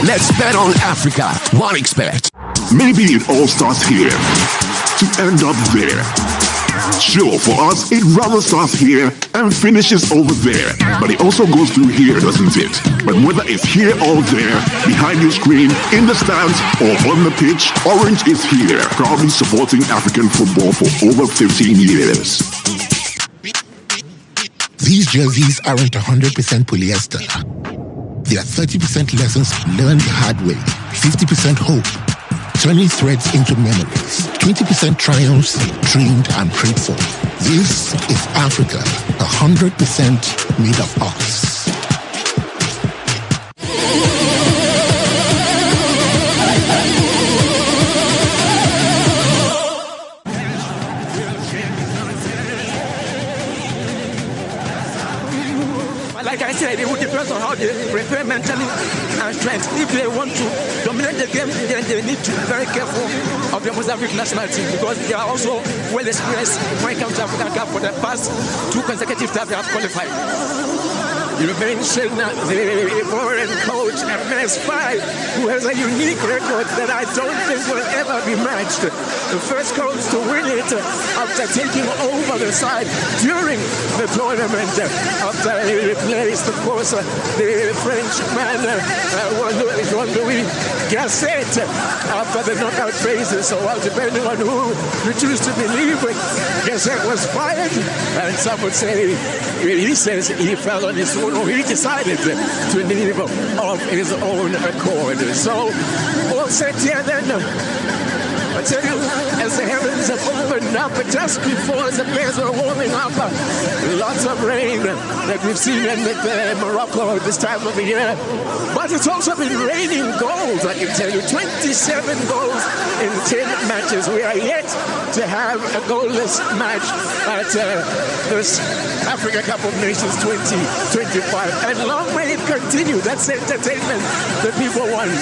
Let's bet on Africa. OneXBet. Maybe it all starts here to end up there. Sure, for us, it rather starts here and finishes over there. But it also goes through here, doesn't it? But whether it's here or there, behind your screen, in the stands, or on the pitch, Orange is here, proudly supporting African football for over 15 years. These jerseys aren't 100% polyester. They are 30% lessons learned the hard way, 50% hope, turning threads into memories, 20% triumphs dreamed and prayed for. This is Africa, 100% made of us. Like I said, it will depend on how they prepare mentally and strength. If they want to dominate the game, then they need to be very careful of the Mozambique national team because they are also well experienced when it comes to African Cup for the past 2 consecutive times they have qualified. You mentioned the foreign coach MS5, who has a unique record that I don't think will ever be matched. The first coach to win it after taking over the side during the tournament. After he replaced, of course, the Frenchman Jean-Louis Gasset after the knockout phases. So depending on who you choose to believe, Gasset was fired, and some would say he says he fell on his own, or he decided to leave of his own accord. So all set here then. I tell you, as the heavens have opened up just before the players were warming up, lots of rain that we've seen in Morocco this time of the year. But it's also been raining goals, I can tell you. 27 goals in 10 matches. We are yet to have a goalless match at this Africa Cup of Nations 2025. And long may it continue. That's the entertainment that people want.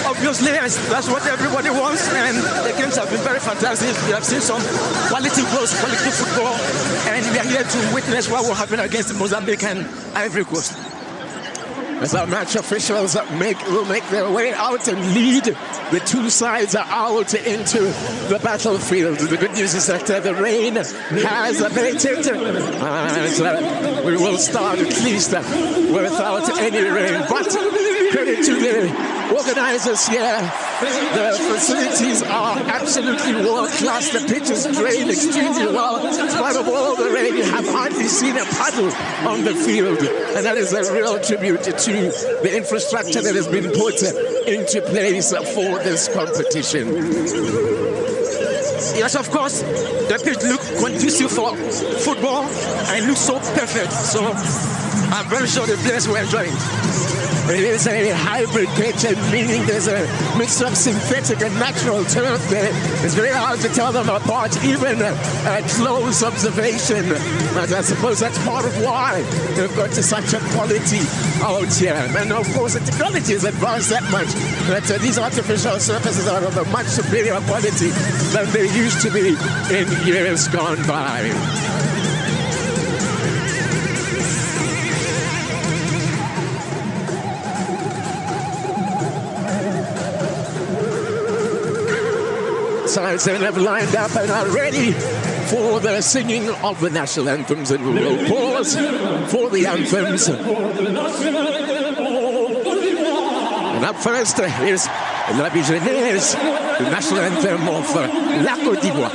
Obviously, that's what everybody wants, and the games have been very fantastic. We have seen some quality goals, quality football, and we are here to witness what will happen against Mozambique and Ivory Coast. As our match officials will make their way out and lead the two sides out into the battlefield. The good news is that the rain has abated, and we will start at least without any rain. But credit to the organizers here. The facilities are absolutely world-class. The pitches drain extremely well. In spite of all the rain, you have hardly seen a puddle on the field. And that is a real tribute to the infrastructure that has been put into place for this competition. Yes, of course, the pitch looks conducive for football and looks so perfect. So I'm very sure the players will enjoy it. It is a hybrid pitch, meaning there's a mix of synthetic and natural turf there. It's very hard to tell them apart, even at close observation. But I suppose that's part of why they've got such a quality out here. And of course, the technology has advanced that much that these artificial surfaces are of a much superior quality than they used to be in years gone by. Sides then have lined up and are ready for the singing of the national anthems, and we will pause for the anthems. And up first is La Bigenaise, the national anthem of La Côte d'Ivoire.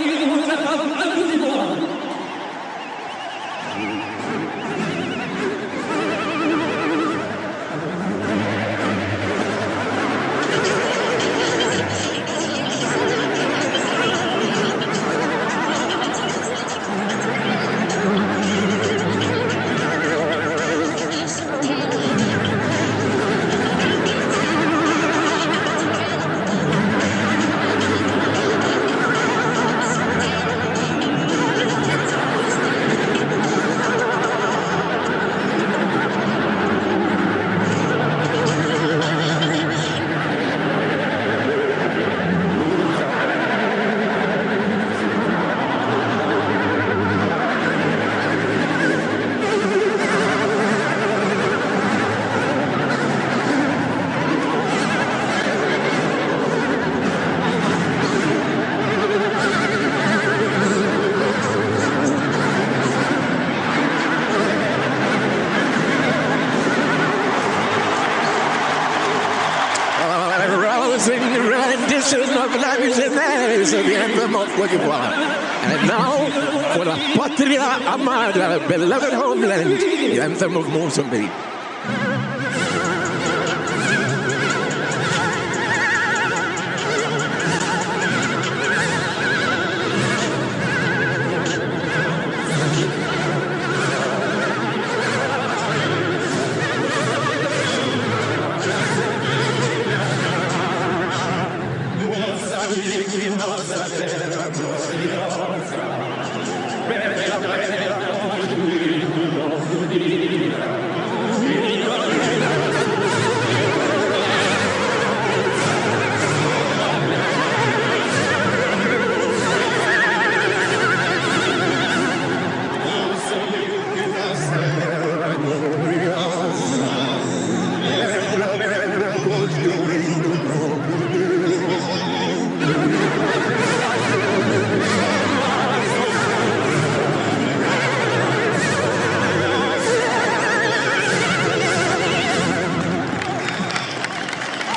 Cote d'Ivoire. And now, for the Patria Amada, beloved homeland, the anthem of Mozambique.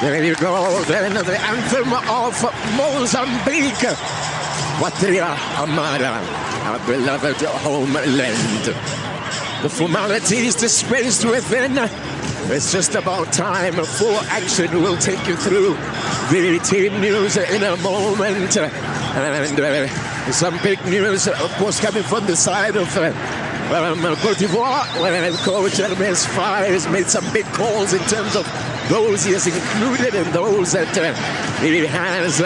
There you go, then the anthem of Mozambique. Patria Amada, our beloved homeland. The formalities dispensed within. It's just about time for action. We'll take you through the team news in a moment. And some big news, of course, coming from the side of Cote d'Ivoire, where Coach Hermes Faye has made some big calls in terms of those he has included and those that he has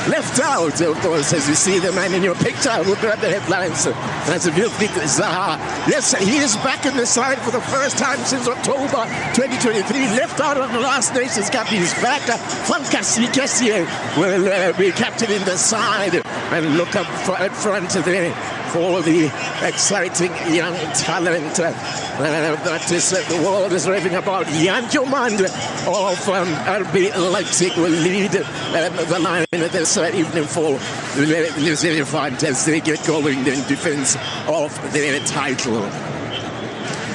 left out. Of course, as you see the man in your picture, we'll grab the headlines. That's a Wilfried Zaha. Yes, he is back in the side for the first time since October 2023. Left out on the last Nations Cup. He's back. Fankasi Kessie will be captain in the side and look up at front there for the exciting young talent that is, the world is raving about. Jan Jomand of RB Leipzig will lead the line this evening for the New Zealand Fund as they get going in defense of their title.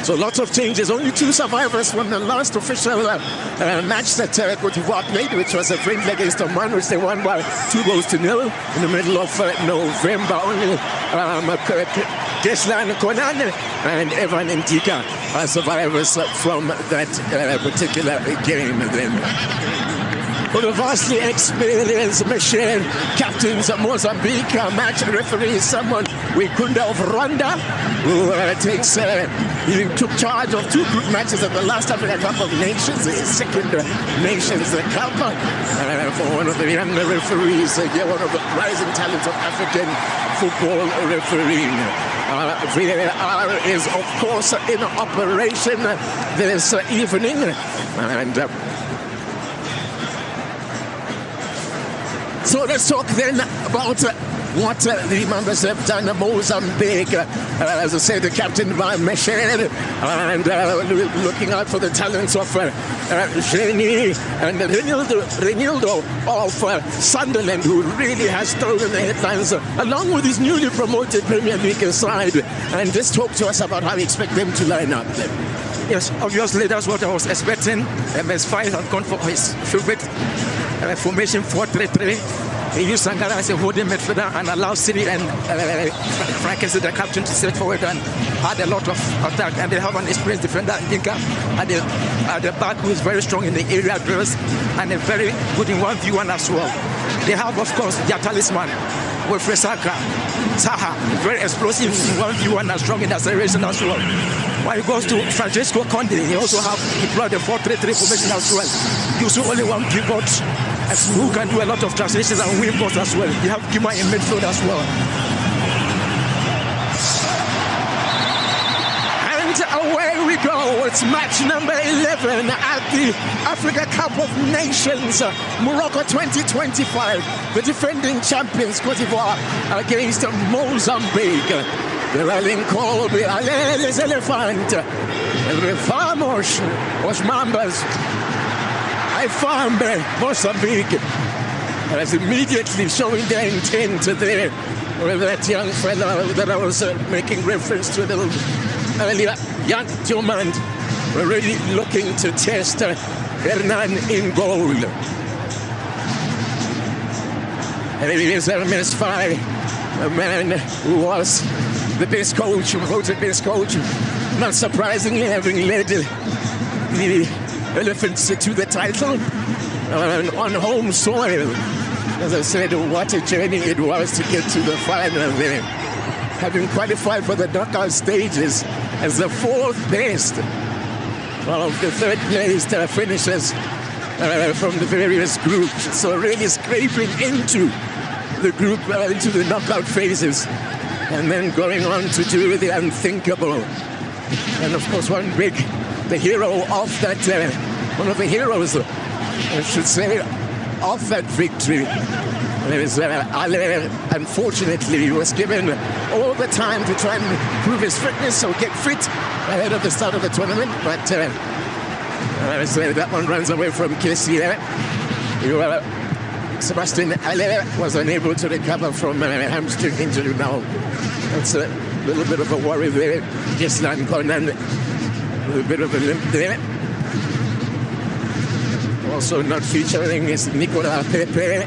So lots of changes. Only 2 survivors from the last official match that Cote d'Ivoire played, which was a friendly against Oman, which they won by 2-0 in the middle of November. Only Deslan Konan and Evan Ndika are survivors from that particular game then. For the vastly experienced Michel, captains of Mozambique, match referee someone Wikunda of Rwanda, who he took charge of 2 group matches at the last African Cup of Nations, the second Nations Cup, for one of the young referees, one of the rising talents of African football refereeing. VAR is, of course, in operation this evening, and so let's talk then about what the members have done in Mozambique. As I said, the captain by Michel, and looking out for the talents of Jenny and Renildo of Sunderland, who really has thrown in the headlines, along with his newly promoted Premier League side. And just talk to us about how we expect them to line up. Yes, obviously that's what I was expecting. MS Faye has gone for his favorite formation 4-3-3. He used Sangara as a holding midfielder and allowed City and Frank as the captain to set forward and had a lot of attack. And they have an experienced defender, Dinka, at the back, who is very strong in the area drills and a very good in 1v1 as well. They have, of course, their talisman with Fresaka, Zaha, very explosive in 1v1 and strong in acceleration as well. When he goes to Francesco Conde, he also have deployed the 4-3-3 formation as well. You saw only one pivot who can do a lot of translations and win balls as well. You have Gima in midfield as well. And away we go. It's match number 11 at the Africa Cup of Nations, Morocco 2025. The defending champions, Cote d'Ivoire, against Mozambique. The rallying call will be Allez les éléphants. Vamos, os mambas. I found Mozambique. That's immediately showing their intent there with that young fellow that I was making reference to a little earlier, Jan Jomand, already looking to test Hernan in goal. And it is -5. A man who was the best coach, who voted best coach, not surprisingly having led the Elephants to the title on home soil. As I said, what a journey it was to get to the final there. Having qualified for the knockout stages as the 4th best of the 3rd place finishers from the various groups. So really scraping into the group, into the knockout phases, and then going on to do the unthinkable. And of course, the hero of that, one of the heroes, I should say, of that victory. Ale, unfortunately, he was given all the time to try and prove his fitness or get fit ahead of the start of the tournament. But that one runs away from Casey. Sebastian Ale was unable to recover from a hamstring injury now. That's a little bit of a worry there. Gislan Conan, with a bit of a limp there. Also not featuring is Nicola Pepe.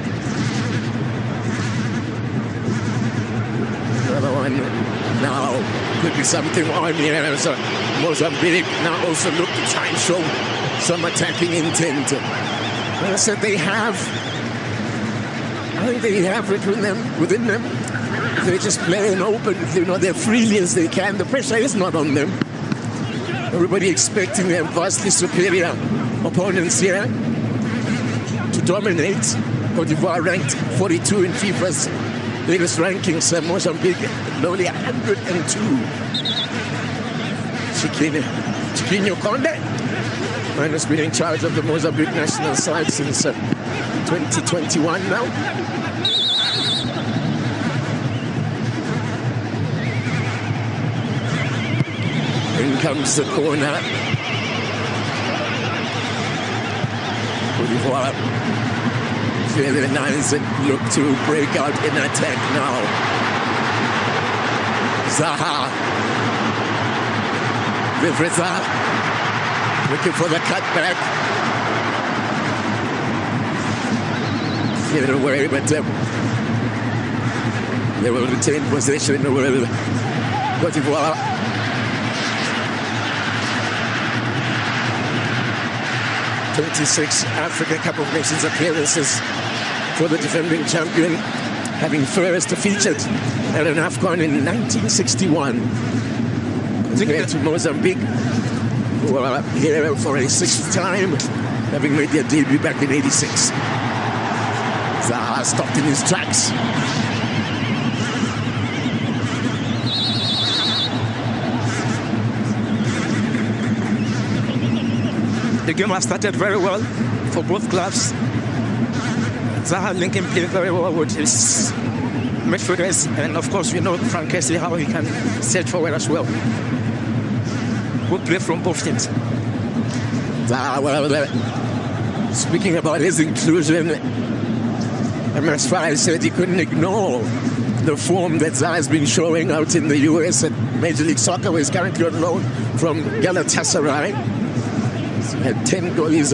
Another one now could be something on here. So Mozambique now also look to try and show some attacking intent. And I said I think they have it within them. They just play and open, they're freely as they can. The pressure is not on them. Everybody expecting their vastly superior opponents here to dominate. Cote d'Ivoire ranked 42 in FIFA's latest rankings. Mozambique only 102. Chiquinho Conde, man has been in charge of the Mozambique national side since 2021 now. In comes the corner. Cote d'Ivoire fairly nice and look to break out in attack now. Zaha. Vivriza looking for the cutback. Get it away, but they will retain possession with Cote d'Ivoire. 26 Africa Cup of Nations appearances for the defending champion, having first featured at an Afcon in 1961. Compared to Mozambique, who are here for a 6th time, having made their debut back in 86. Zaha stopped in his tracks. The game has started very well for both clubs. Zaha linking play very well with his midfielders, and of course we know Frank Kessie how he can set forward as well. Good play from both teams. Speaking about his inclusion, MS5 said he couldn't ignore the form that Zaha has been showing out in the US at Major League Soccer, where he's currently on loan from Galatasaray. He had 10 goals.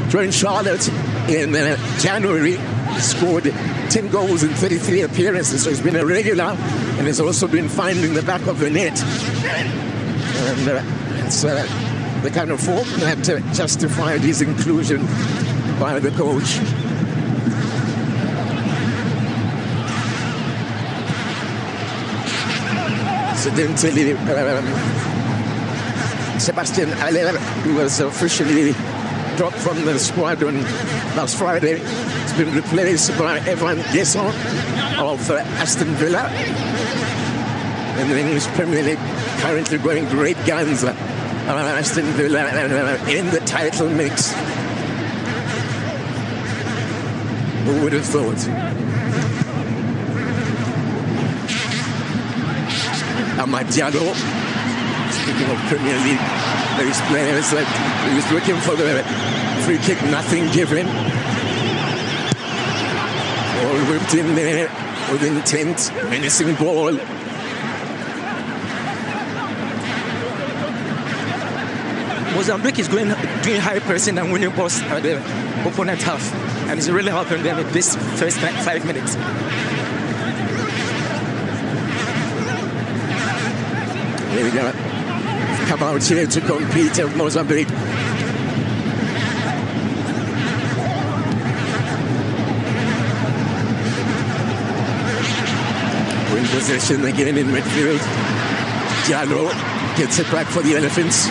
Joined Charlotte in January. He scored 10 goals in 33 appearances, so he's been a regular and has also been finding the back of the net. And it's the kind of form that justified his inclusion by the coach. Incidentally, Sebastian Ale, who was officially dropped from the squad on last Friday, has been replaced by Evan Gesson of Aston Villa. In the English Premier League, currently going great guns. Aston Villa in the title mix. Who would have thought? Amad Diallo, speaking of Premier League, those players that he was looking for the free kick, nothing given. All whipped in there with intent, menacing ball. Mozambique is doing high pressing and winning balls at the opponent half. And it's really helping them in this first 5 minutes. Here we go. Come out here to compete in Mozambique. In possession again in midfield. Diallo gets it back for the Elephants.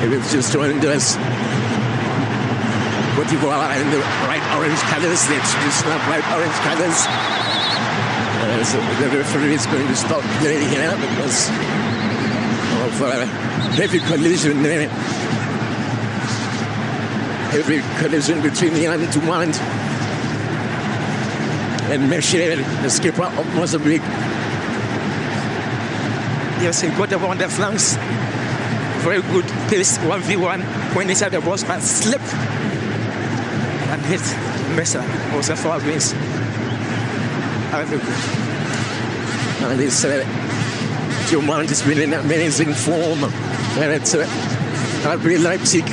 It's just joined us. Cote d'Ivoire in the bright orange colors. The traditional bright orange colors. So the referee is going to stop playing here because of heavy collision there. Heavy collision between the Antoine and Michel, the skipper of Mozambique. Yes, he got around the flanks. Very good pace, 1v1. When inside the box, but slipped and hit Mesa. Was a foul against Ivory. And this Diomande has been in amazing form. And it's RB Leipzig.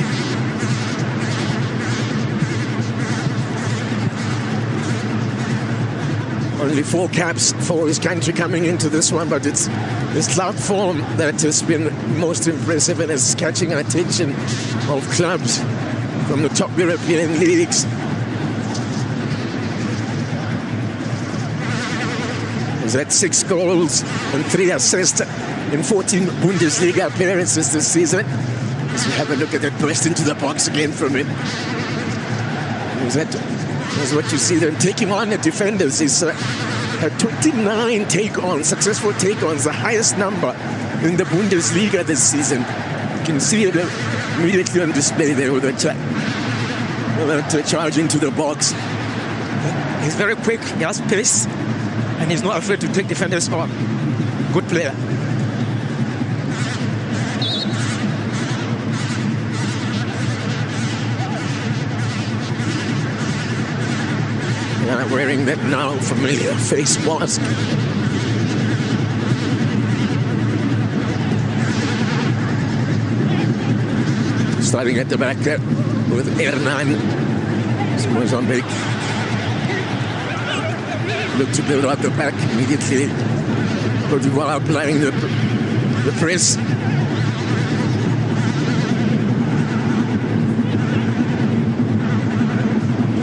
Only 4 caps for his country coming into this one, but it's his club form that has been most impressive and is catching attention of clubs from the top European leagues. He's had 6 goals and 3 assists in 14 Bundesliga appearances this season. So have a look at that burst into the box again from him. That's what you see them taking on the defenders. He's had 29 take-ons, successful take-ons, the highest number in the Bundesliga this season. You can see it immediately on display there with the charge into the box. He's very quick, he has pace, and he's not afraid to take defenders on. Good player. Wearing that now familiar face mask. Starting at the back there with Hernan. Mozambique look to build up the back immediately. Cote d'Ivoire applying the press.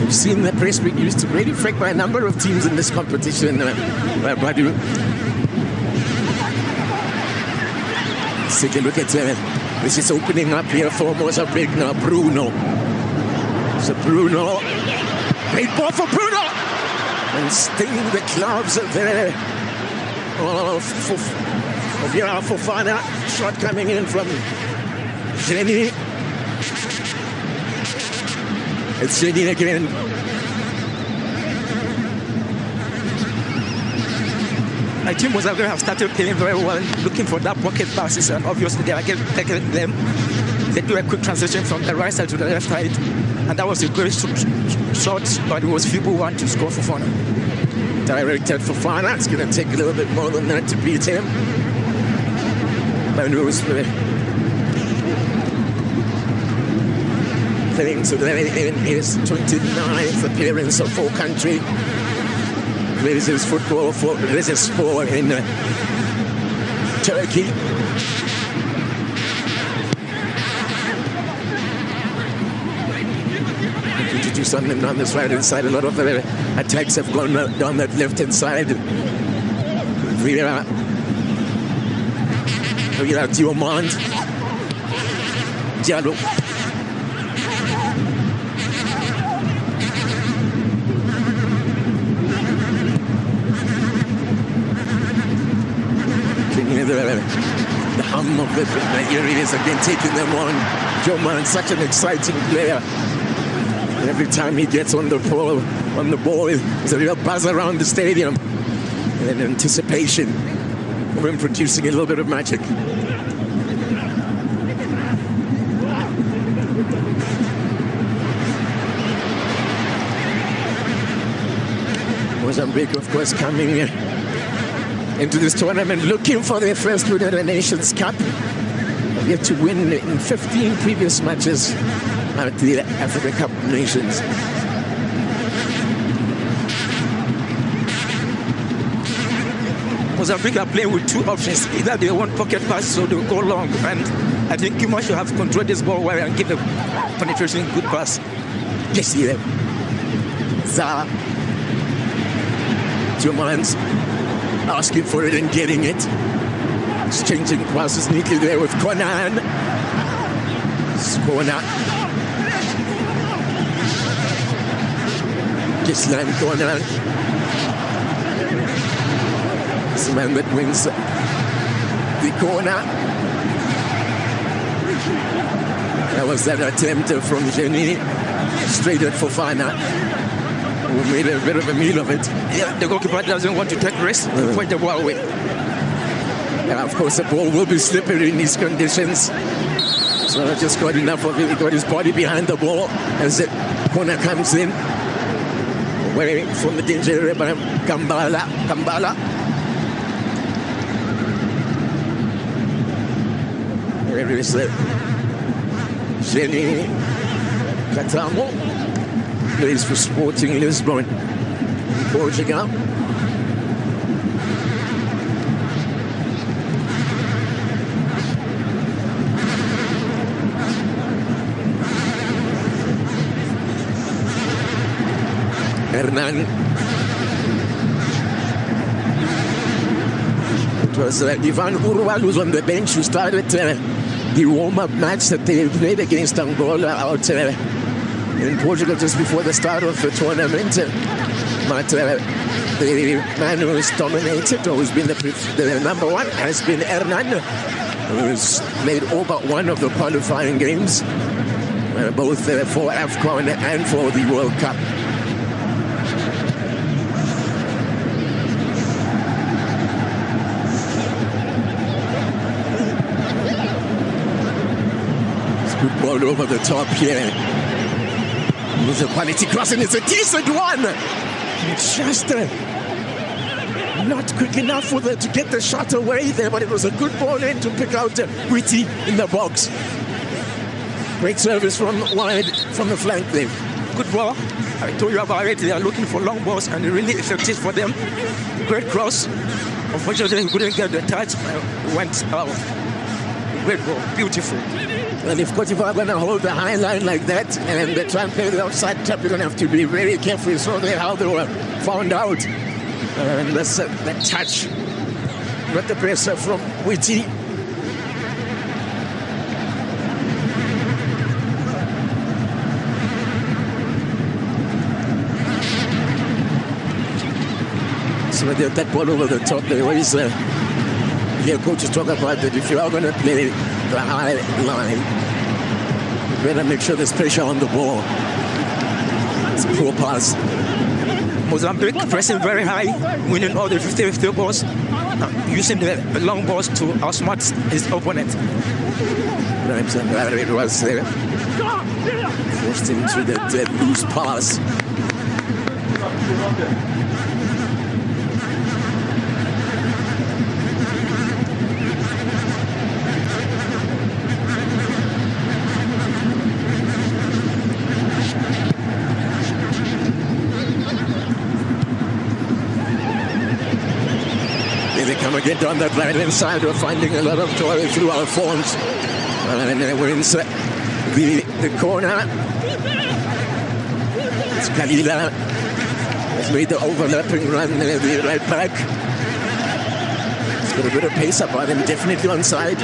We've seen the press being used to great effect by a number of teams in this competition. Let's take a look at this is opening up here for Mozambique now. Bruno. So Bruno. Great ball for Bruno! And stinging the gloves there of Fofana. Shot coming in from Jenny. It's Jenny again. I think Mozambique have started playing very well, looking for that pocket passes, and obviously they are taking them. They do a quick transition from the right side to the left side, and that was a great shot, but it was feeble one to score for Fofana. Directed Fofana. It's going to take a little bit more than that to beat him. And it was playing today in his 29th appearance for country. Plays his football for Rizespor in Turkey. To do something on this right hand side. A lot of the attacks have gone down that left hand side. Vira Diomande. Diallo. The hum of the Nigerians again taking them on. Joe Man, such an exciting player. Every time he gets on the ball, there's a real buzz around the stadium. And anticipation of him producing a little bit of magic. Mozambique, of course, coming into this tournament looking for their first win at the Nations Cup. yet to win in 15 previous matches at the Africa Cup Nations. Mozambique are playing with two options. Either they want pocket pass, so they'll go long. And I think Kima should have controlled this ball well and give a penetration good pass. Just see them. Zara. Jomans asking for it and getting it. Exchanging passes neatly there with Conan. Corner. Gislan Conan. It's the man that wins the corner. That was that attempt from Jenny. Straight at Fofana. We made a bit of a meal of it. Yeah, the goalkeeper doesn't want to take risks to put the ball away. Yeah, of course, the ball will be slippery in these conditions. So I just got enough of it. He got his body behind the ball as the corner comes in. Away from the danger area by Kambala. There is Jenny Katamo. Plays for Sporting Lisbon, Portugal. Hernan. It was Ivan Urwal who's on the bench who started the warm-up match that they played against Angola out in Portugal just before the start of the tournament. But the man who has dominated, or who's been the number one, has been Hernan, who's played all but one of the qualifying games, both for Afcon and for the World Cup. Good ball over the top here. It's a quality cross and it's a decent one. It's just not quick enough for them to get the shot away there, but it was a good ball in to pick out Witty in the box. Great service from wide from the flank there. Good ball. I told you about it. They are looking for long balls and really effective for them. Great cross. Unfortunately, he couldn't get the touch. Went out. Great ball. Beautiful. And if Cote d'Ivoire are going to hold the high line like that and they try and play the outside tap, you're going to have to be very careful. So they how they were found out. And that's that touch. Got the pressure from Witty. So they that ball over the top. They always hear coaches talk about that if you are going to play the high line, you better make sure there's pressure on the ball. It's a poor pass. Mozambique pressing very high, winning all the 50-50 balls, using the long balls to outsmart his opponent. Right, and there it was there. Forced into the dead loose pass. Again down that right-hand side, we're finding a lot of toil through our phones. And we're inside the corner. It's Kalila. Has made the overlapping run there, the right back. He's got a bit of pace about him, definitely onside.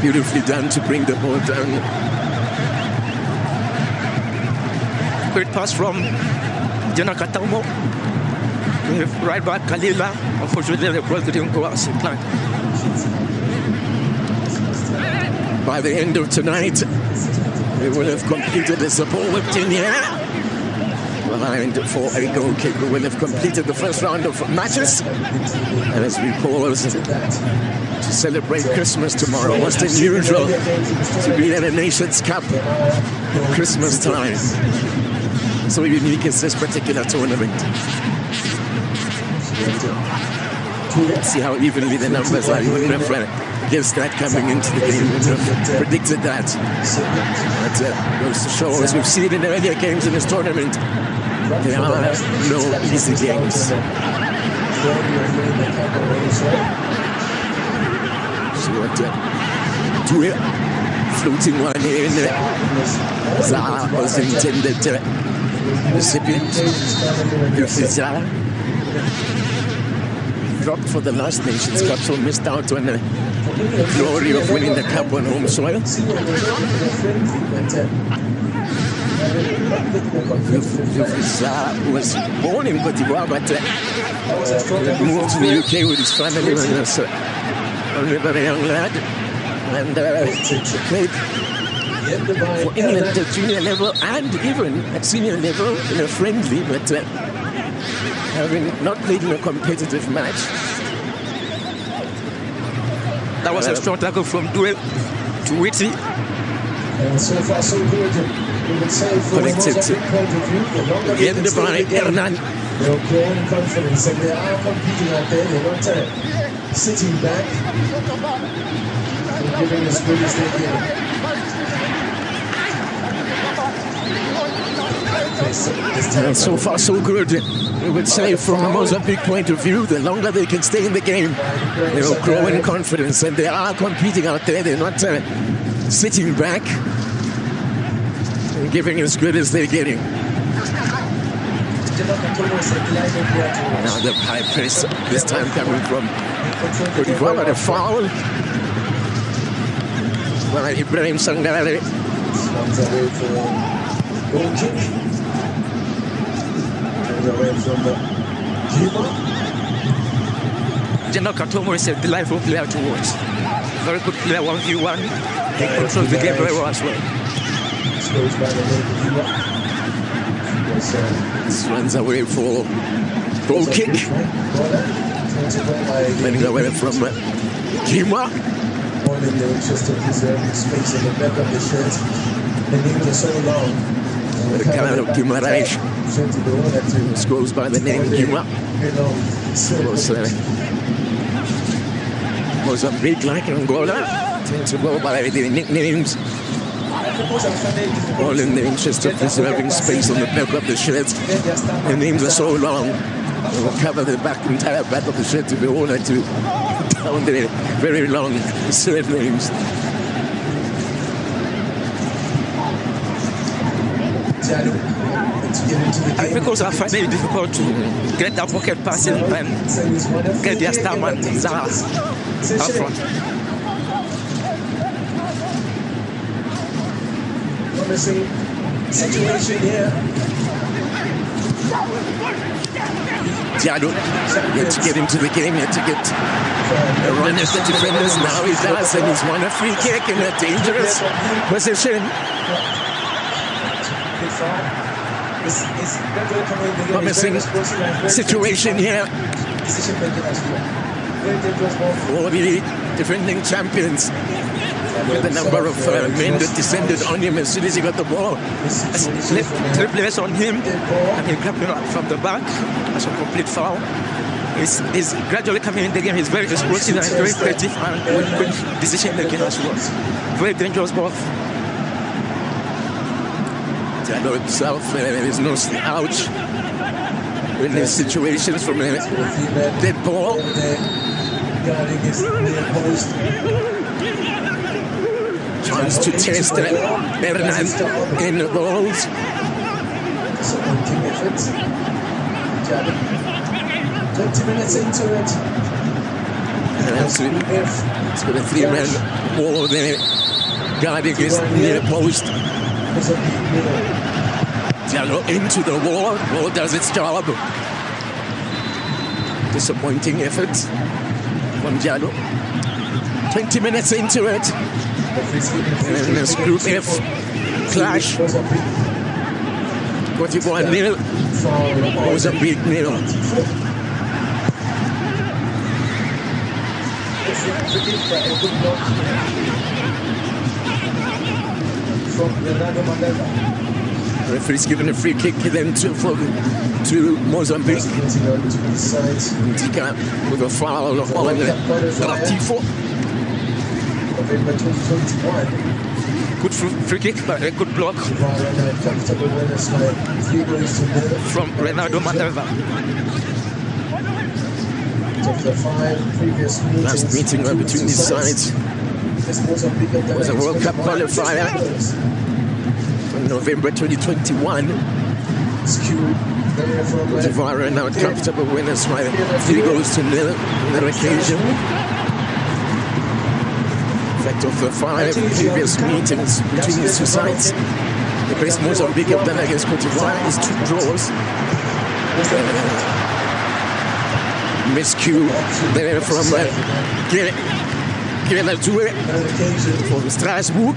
Beautifully done to bring the ball down. Great pass from Jana Katamo. Right back, Kalila. Unfortunately, the ball didn't go as planned. By the end of tonight, we will have completed the support whipped in here. Behind for a goal kick. We will have completed the first round of matches. And as we pause to celebrate Christmas tomorrow, what's unusual to be at a Nations Cup at Christmas time. So unique is this particular tournament. See how evenly the numbers are. Even referee gives that coming into the game. Predicted that. But goes to show, as we've seen in the earlier games in this tournament, there are no easy games. See what Due floating one here in there. Zaha was intended to recipient. Zaha dropped for the last Nations Cup, so missed out on the glory of winning the cup on home soil. Zaha was born in Cote d'Ivoire, but moved to the UK with his family when he was a very young lad, and played for England at junior level and even at senior level in a friendly, but having not played in a competitive match. That was a strong tackle from Due to Witty. So far, so good. Connected to End by Hernan. They're growing confidence and they are competing out there. They're not sitting back. They're giving as good as they can. And so far, so good. We would say, from a Mozambique point of view, the longer they can stay in the game, they will grow in confidence, and they are competing out there. They're not sitting back and giving as good as they're getting. Now the high press, this time coming from Cote d'Ivoire, but a foul by Ibrahim Sangare. General Katomo is a delightful player to watch. Very good player, 1v1. He controls the game very well as well. This runs away for goal kick. Running away from Kima. More than the interest of preserving space in the back of the shirt. The names are so long. The kind of Guimaraes goes by the name Kima. Mozambique, like Angola, tend to go by the nicknames. All in the interest of preserving space on the back of the shirt. The names are so long. They will cover the entire back of the shirt to be ordered to down the very long surnames. And because I find it difficult to get that pocket passing and get their star man Zaha up front. Promising situation here. Diallo, yet to get into the game, yet to get a run at the defenders. Now he does, and he's won a free kick in a dangerous position. Promising situation here for the defending champions. With the number of men that descended on him as soon as he got the ball. Three players on him, and he grabbed him from the back. That's a complete foul. He's gradually coming in the game. He's very explosive and very creative and with quick decision making as well. Very dangerous ball. Diallo himself is no slouch in these situations from a dead ball. Chance to test Hernan in the goals. 20 minutes into it. It's got a three-man wall there guarding his near post. Diallo into the wall. Wall does its job. Disappointing effort from Diallo. 20 minutes into it. And this Group F clash. Cote d'Ivoire 0, Mozambique 0. From Leonardo Mandela. Referee's given a free kick then to Mozambique. Tika with a foul on Latifo. November 2021. Good free kick, but a good block Comfortable winners like 3 goals to nil. from Renato Mandeva. Of the 5 previous meetings. Last meeting between these sides was a World Cup qualifier in November 2021. Ivory are now comfortable winners by 3 goals to nil on that occasion. In fact, of the 5 previous meetings between these two sides, the best Mozambique have done against Cote d'Ivoire is 2 draws. Miscue there from Tour from Strasbourg.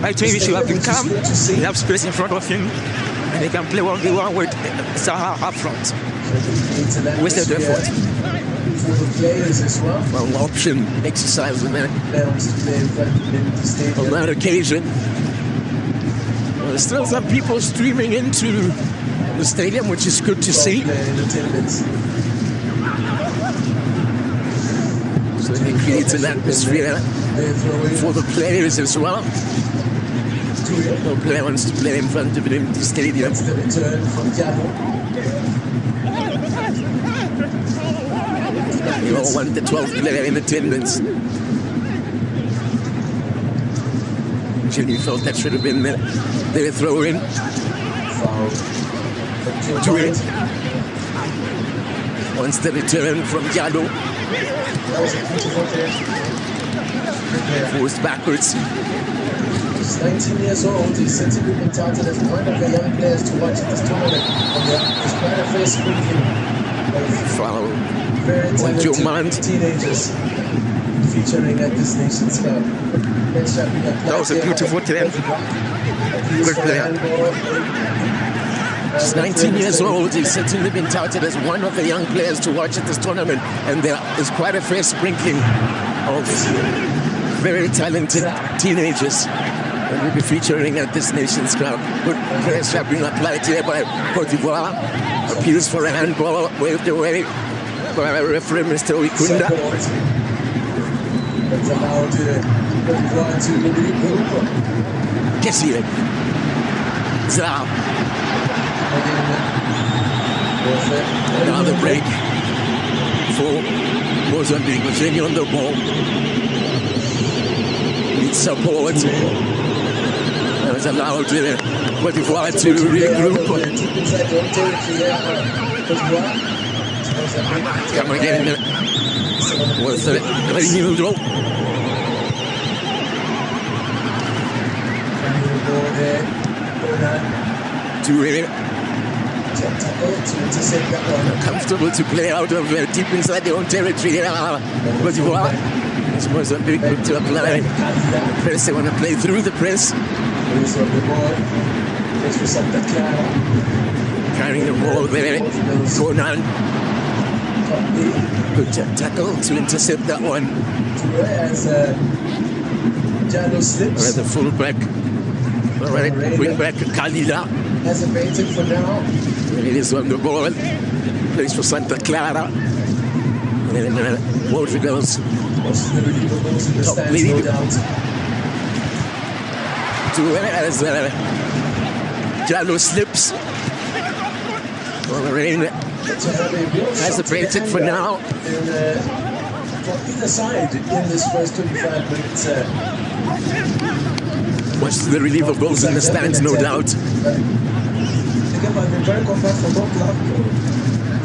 I think he should have been calm. He has space in front of him, and he can play 1v1 with Zaha up front. Wasted effort. Well, option exercise on that occasion. There's still some people streaming into the stadium, which is good to see. So it creates an atmosphere for the players as well. No player wants to play in front of an empty stadium. You all want the 12th player in attendance. Actually, felt that should have been their throw-in. To it. Once the return from Diallo. Forced backwards. He's 19 years old. He's said to be touted as one of the young players to watch at this tournament. And he's quite a face speaking. Foul. Very talented teenagers featuring at this Nations Cup. That was a beautiful turn. Good player. He's 19 years old. He's certainly been touted as one of the young players to watch at this tournament. And there is quite a fair sprinkling of very talented teenagers that will be featuring at this Nations Cup. Good pressure being applied here by Cote d'Ivoire. Appeals for a handball, waved away by referee Mr. Wikunda. Kessier. Zao. Another break for Mozambique. Virginia on the ball. Needs support. That was allowed Cote d'Ivoire to regroup. Come again with Renildo. To comfortable to play out of deep inside their own territory. Cote d'Ivoire. It's Mozambique to apply press. They want to play through the press. Carrying the ball there. Conan. Good tackle to intercept that one. Alright, the fullback. Alright, bring back Kalila. Hesitating for now. It is on the ball. Plays for Santa Clara. And Portugal's top lead. To as Diallo slips. Rain hesitated for now. From either side in this first 25 minutes. Much to the relief of goals in the stands, no doubt. The game has been very compact for both clubs.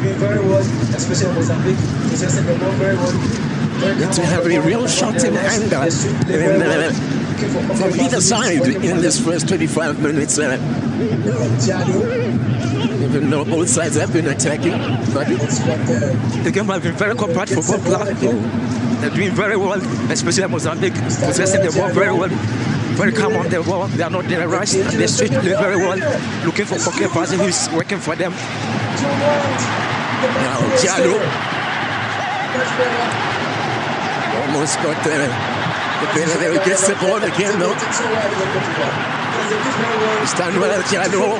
Doing very well, especially Mozambique. Possessing the ball very well. To have a real shot in anger from either side in this first 25 minutes. Even though both sides have been attacking, but the game has been very compact for both clubs. They're doing very well, especially Mozambique, possessing the ball very well. Very calm on the ball. They are not in a rush. And they switch play very well. Looking for pocket passing. Who's working for them. Now Diallo almost got The player there gets the ball again, though. Stand well, Jalo.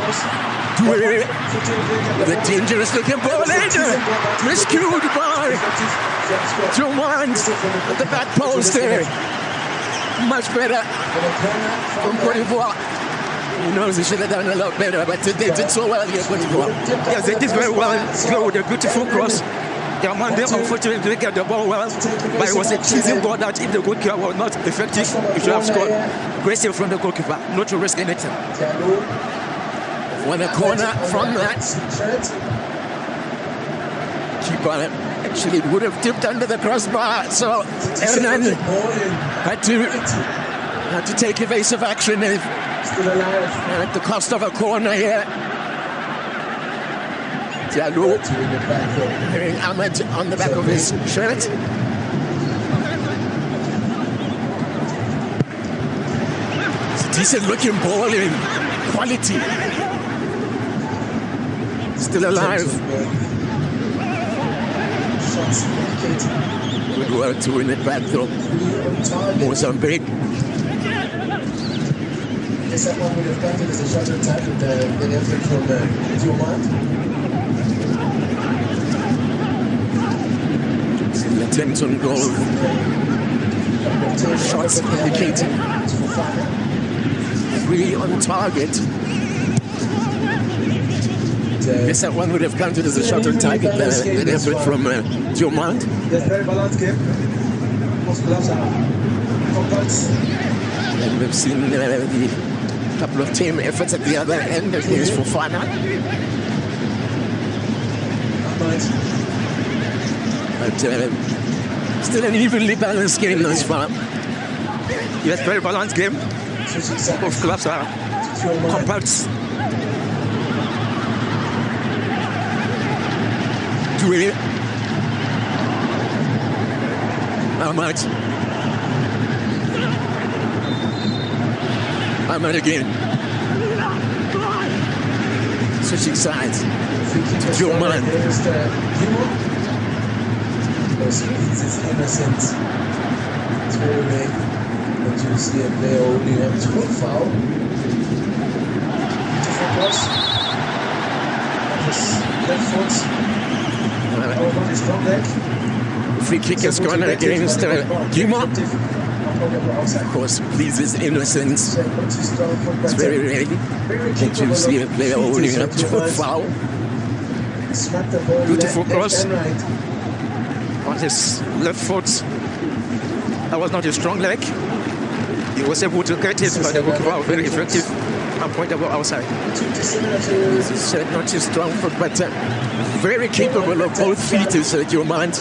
The dangerous looking ball in. Miscued by Jomand at the back post there. Much better from Cote d'Ivoire. He knows he should have done a lot better, but they did so well here, Cote d'Ivoire. Yes, they did very well. Go with a beautiful cross. Their man there unfortunately didn't get the ball well, but it was a teasing ball that if the goalkeeper was not effective, he should have scored. Great save from the goalkeeper, not to risk anything. When a corner from that, keeper actually would have tipped under the crossbar, so Hernan had to take evasive action at the cost of a corner here. Diallo hearing Ahmed on the back of his shirt. It's a decent looking ball in quality. Still alive. Good work to win it back though. Mozambique. Yes, that one would have counted as a shot on target with the effort from Jomand. Attempts on goal. Shots indicated. 3 on target. Yes, that one would have counted as a shot on target. The effort from Jomand. Yes, very balanced game. And we've seen the couple of team efforts at the other end against Fofana. But still an evenly balanced game thus far. Yes, very balanced game. Both clubs are compact. Dwayne. Ahmad. Ahmad again. Switching sides. Jomand. It's innocent. It's very rare that you see a player holding up to a foul. Beautiful cross. Left foot. Over the strong leg. Free kick has gone against Gima. Of course, pleases innocence. It's very rare that you see a player holding up to a foul. Beautiful cross on his left foot. That was not a strong leg. He was able to get it, but the goalkeeper was very effective and point the ball outside. Said not his strong foot, but very capable of both feet is Jomand.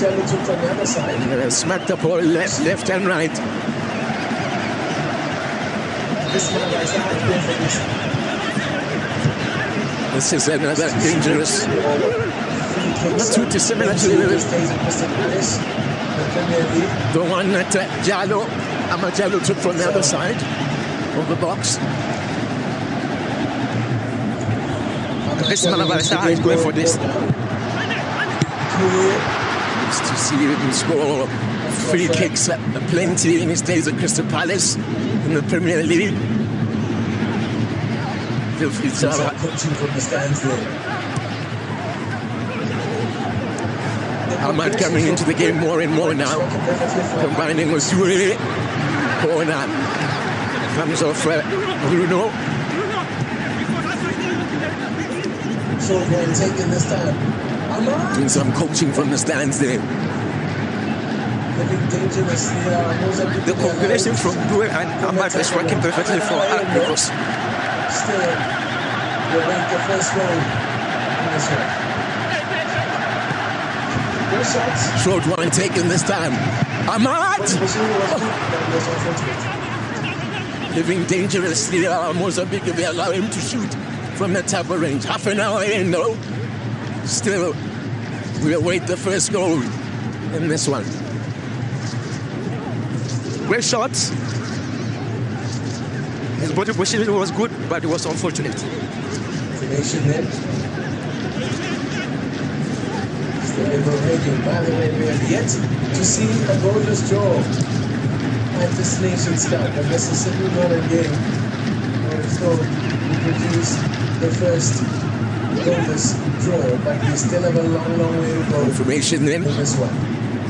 Smacked the ball left and right. This is another dangerous, not too dissimilar to the one that Ahmad Diallo took from the other side of the box. This man is going for this. It's to see him score free kicks plenty in his days at Crystal Palace in the Premier League. Ahmad coming into the game more and more now, combining with Dure. Corner comes off Bruno. Short one taken this time. Doing some coaching from the stands there. The combination from Due and Ahmad is working perfectly for Argos. Still, they make the first goal in this one. Good shots. Short one taken this time. Ahmad! Living dangerously, Mozambique, they allow him to shoot from the top of range. Half an hour in though. Still, we await the first goal in this one. Great shots. His body position was good, but it was unfortunate. Finishing it. Still liberating. By the way, we have yet to see a goalless draw. at this Nations Cup, and this is simply not a game where it's going to produce the first goalless draw, but we still have a long way to go. Information then. In this one.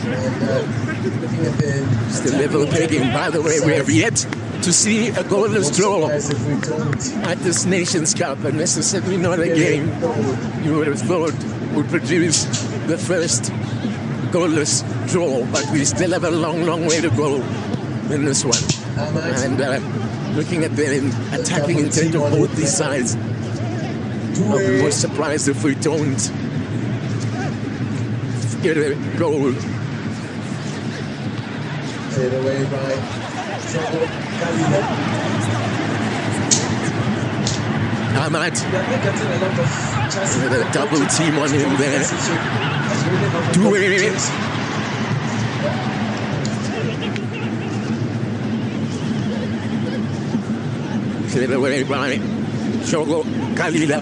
And looking at the level pegging, by the way, we have yet to see a goalless draw at this Nations Cup, and this is certainly not a game you would have thought would produce the first goalless draw, but we still have a long way to go in this one. And looking at the attacking intent of both these sides, I'm more surprised if we don't get a goal. Played away by Ahmad with a double team on him there. Cleared away by Shogo Kalila.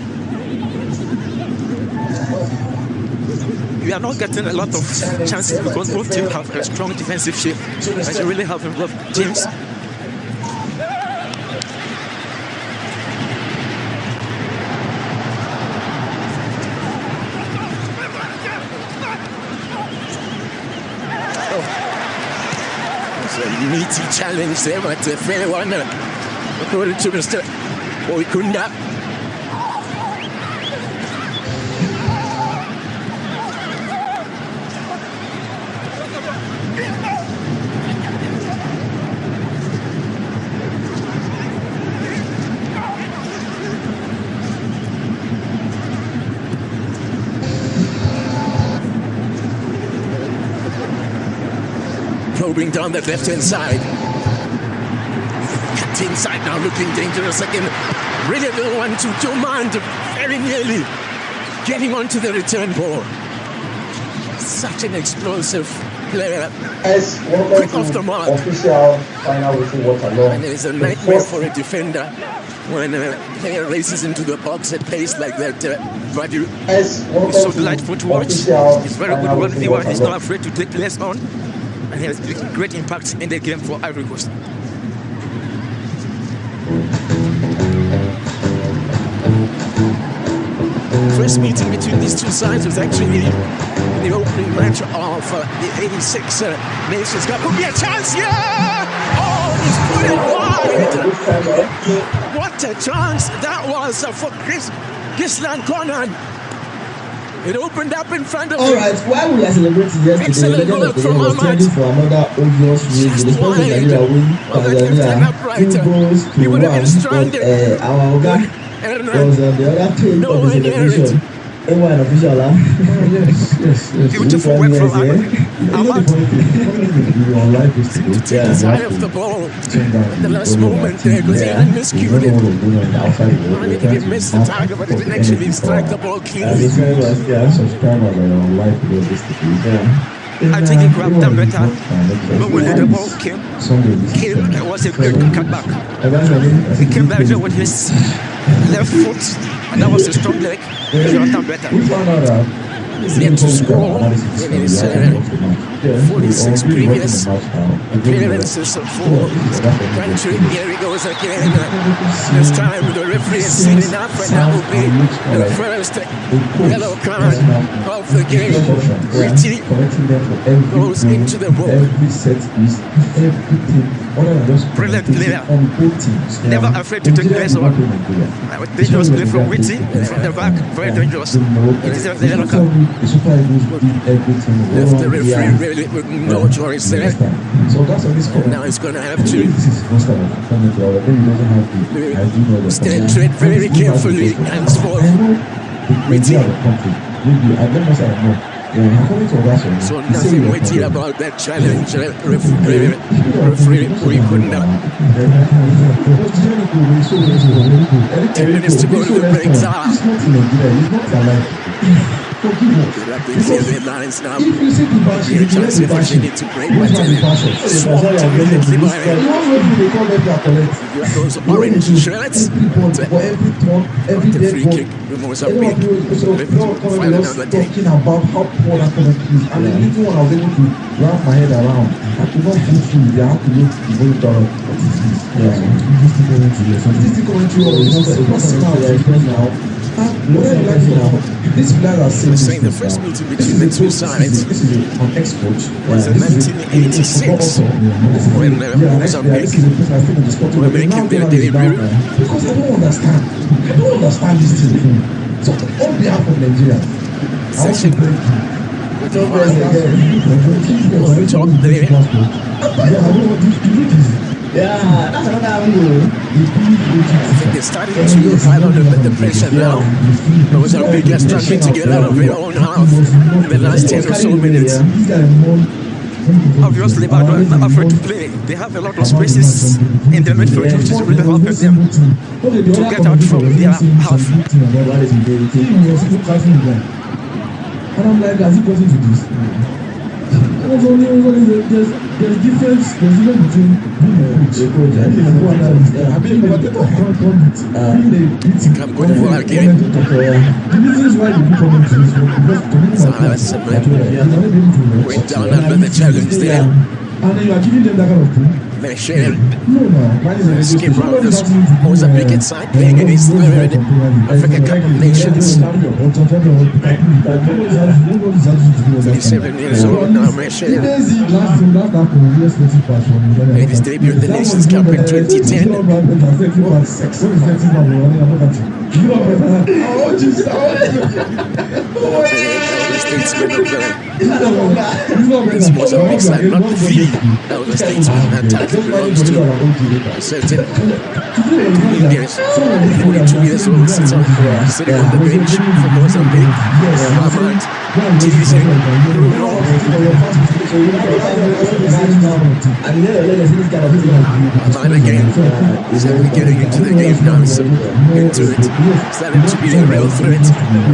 We are not getting a lot of chances because both teams have a strong defensive shape, and you really have involved teams. It's a meaty challenge there, but a fair one. According to Mr. Oikunda. Probing down that left-hand side. Cut inside now, looking dangerous again. Really the one to Jomand, very nearly getting onto the return ball. Such an explosive player. Quick off the mark. Official final whistle was along. And it's a nightmare for a defender when a player races into the box at pace like that. But it's so delightful to watch. He's very good quality one. He's not afraid to take players on. And he has great impact in the game for Ivory Coast. First meeting between these two sides was actually the opening match of the 86 Nations Cup. Could be a chance here! Oh, he's put it wide! What a chance that was for Gislan Konan. It opened up in front of him. Alright, while we are celebrating yesterday, Excellent work from Ahmad. For another obvious reason. The first Nigeria win Tanzania 2 goals to 1, but our guy was on the other team of the celebration. Everyone official, yes. Beautiful work from Ahmad. To take his eye off the ball at the last moment there, because he had miscued it. I think he missed the target, but he didn't actually strike the ball cleanly. I think he grabbed them better. But when the ball came, it was a great cutback. He came back there with his left foot, and that was a strong leg. He got them better. He's yet to score in his 46 previous appearances for country. Here he goes again. This time the referee has seen enough, and that will be the first yellow card of the game. Witty goes into the book. Brilliant player. Never afraid to take players on. Dangerous play from Witty from the back. Very dangerous. He deserves the yellow card. Left the referee really with no choice there. And now he's going to have to stand tread very carefully and sport. So nothing witty about that challenge. Referee Oikunda. 10 minutes to go to the break. forgive us. Because if you see the bash, if you let the bash, who's going to bash us? You want what they call them their collect. Those orange shirts. For every turn, every dead ball. Talking about how poor that comment is. And the little one I was able to wrap my head around. I could not fulfill. They have to look very thorough. What is this? Yeah. This commentary now. This player has saying the first meeting between the two sides this is an export. Was in 1986 when Mozambique were making their debut. Because I don't understand this thing. So on behalf of Nigeria, I want to break Top there. Yeah, that's another angle. I think they're starting to pile on the pressure now. Mozambique is struggling to get out of their own half in the last 10 or so minutes. Obviously, but not afraid to play. They have a lot of spaces in the midfield, which is really helping them to get out from their half. And I'm like, has he gotten to this? There's difference between I'm going for again. The reasons why you come into this work, Went down under the challenge there. and then you are giving them that kind of thing. Michel No, escape round this Mozambique side playing against the Africa Cup of Nations. 37 years old now, Michel. Made his debut at the Nations Cup in 2010. It's Mozambique side, not the elder statesman that title belongs to a certain Indians. 42 years old, sitting on the bench for Mozambique. Ahmad, teasing Ahmad again. He's getting into the game now, so into it. Starting to be a real threat.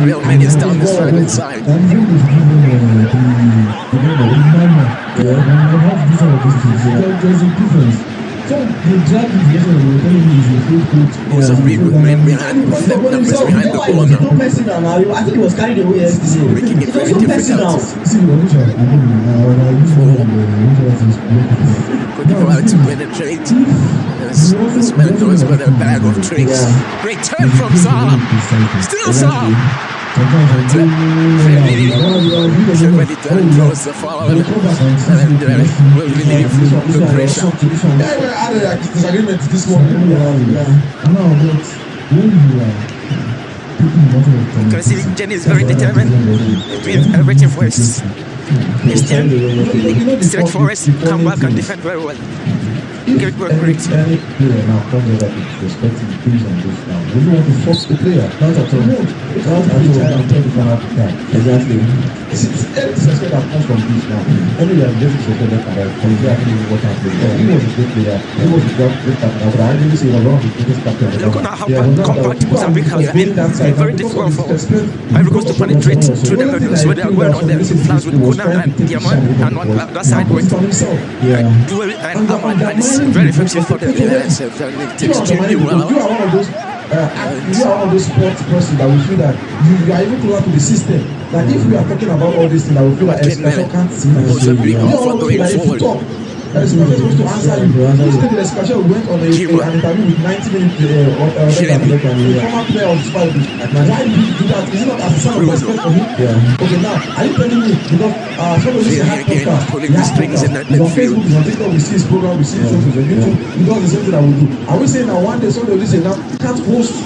Real menace down this right-hand side. There's a difference. So the drag Mozambique with men behind, numbers behind the ball now. I think it was carried away yesterday. Making it very difficult. Could go out to penetrate. This man knows about a bag of tricks. Great turn from Salah. Still Salah. Somebody draws the foul and will relieve the pressure. I had a disagreement this morning. You can see Jenny is very determined, doing everything for his team. Straight forward, come back and defend very well. Great work, great. Any player now comes over to respect the pace and this now. We don't want to force the player. Not at all. Exactly. It's any disrespect that comes from this now. Only you have just disrespect that about exactly what happened. He was a good player. He was a great captain. But I really say a lot of the greatest captain. Look at how compact Mozambique has been. Very difficult for Ivory Coast to penetrate through the middle. So they are going on the flanks with Kuna and Diamond, and on that side with Duel and Ahmad. And it's very effective for them. Yes, it takes extremely well. You are one of those sports person that will feel that you are even closer to the system. That if we are talking about all these things, I will feel like Espresso can't see. Mozambique offer going forward. That is supposed to answer you. Yesterday, Espresso went on an interview with 90 minutes former player of Spike. Why did you do that? Is it not as a sign of respect for him? Okay, now, are you telling me because somebody say hard podcast, pulling the strings in that midfield. Facebook, on TikTok, we see his program, we see his shows on YouTube, he does the same thing that we do. Are we saying that one day somebody will say now can't post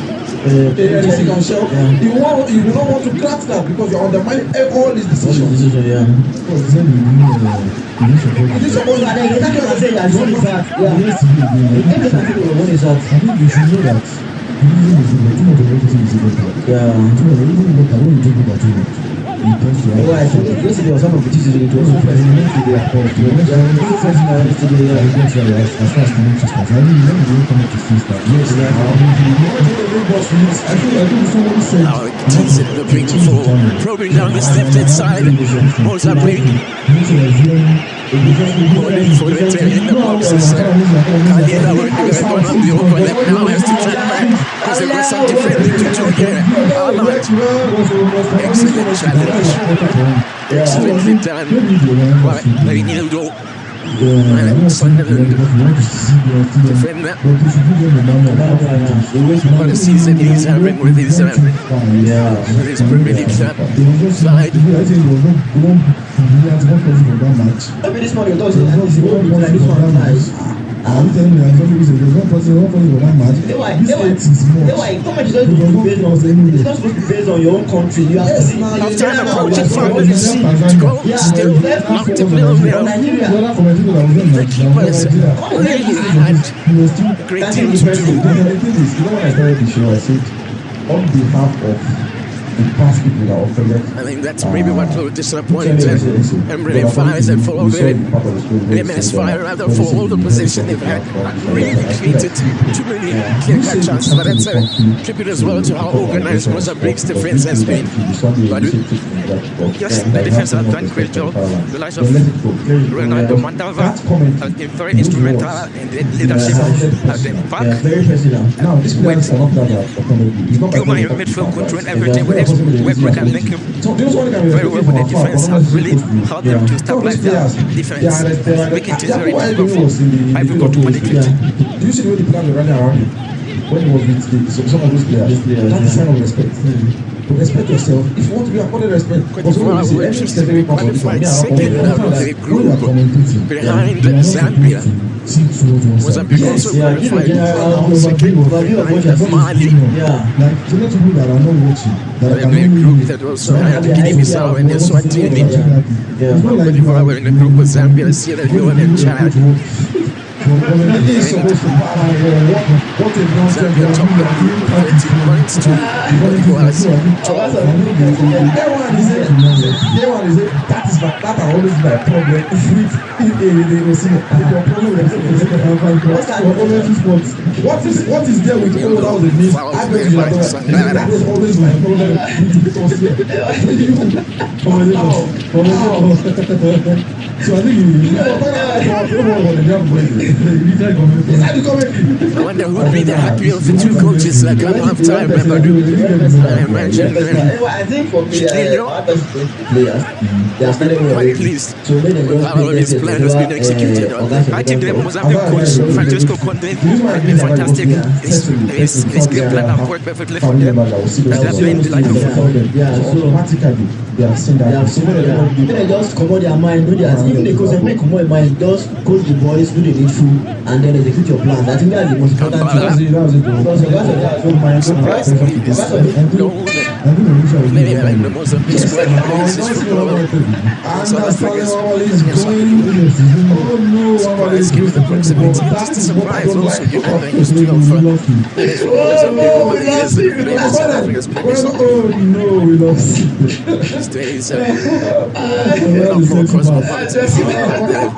anything on shelf? You do not want to grant that because you're undermining all his decisions. It is supposed to be Exactly what I'm saying. That's what is that. Yeah. What is that? I think you should know that. I think yesterday was one of the teachers it was so fascinating to their course. As far as coming to start, I didn't even come to see start. Yes, Now it's looking for probing down the left-hand side. Mozambique calling for the tail in the boxes. Kalila going to the overlap now, has to track back because there was some defending to do here. Excellent challenge. Excellently done. Right, Reinildo. Sunderland defender. What a season he's having with his Premier League side. Maybe this morning you thought this one nice. I'm telling you, I thought there's one person for that match. It's not supposed to be based on your own country. You have to see. After an approaching foul, you see to go, still knocked it down there. The keepers really had great thing to do. You know when I started the show, I said, on behalf of the past people that offended. I think that's maybe what will disappoint Emre fires and for MS fire rather for all the position they've had. Really created too many clear-cut chances, but that's a tribute as well to how organized Mozambique's defense has been. But yes, the defense has done a great job. The likes of Ronaldo Mandava has been very instrumental in the leadership at the back. With Gilman in midfield controlling everything with Weber can link him very well with the defense, has really helped them to stabilize their defense, making things very difficult for Ivory to manipulate. Do you see the way the players were running around him when he was with some of those players? That's a sign of respect. But respect yourself. If you want to be accorded respect, qualified second out of the group behind Zambia. Mozambique also qualified second behind Mali. The group that also had Guinea-Bissau and Eswatini. Cote d'Ivoire were in the group with Zambia, Sierra Leone and Chad. Zambia top the group, 30 points to Cote d'Ivoire's 12. That always my problem. What is there with all that was the news? That was always my problem. So I think I wonder who would be the happier of the two coaches that come half time. I imagine I think for me, players, they are starting quite pleased with how all this plan has been executed. I think the Mozambique coach, Francisco Conde, has been fantastic. His game plan has worked perfectly for them. And they are playing delightful football. Automatically, they have seen that. They just come out their mind, do that. Even the coach, they come out their mind, just coach the boys, do the needful, and then execute your plan. I think that's the most important thing. Surprisingly, this maybe like the Mozambique squad plays this football. South Africa's surprise given the proximity. Just a surprise also given the history of Mozambique over the years that have been South Africa's players. These days, not for cosmopolitan feeling that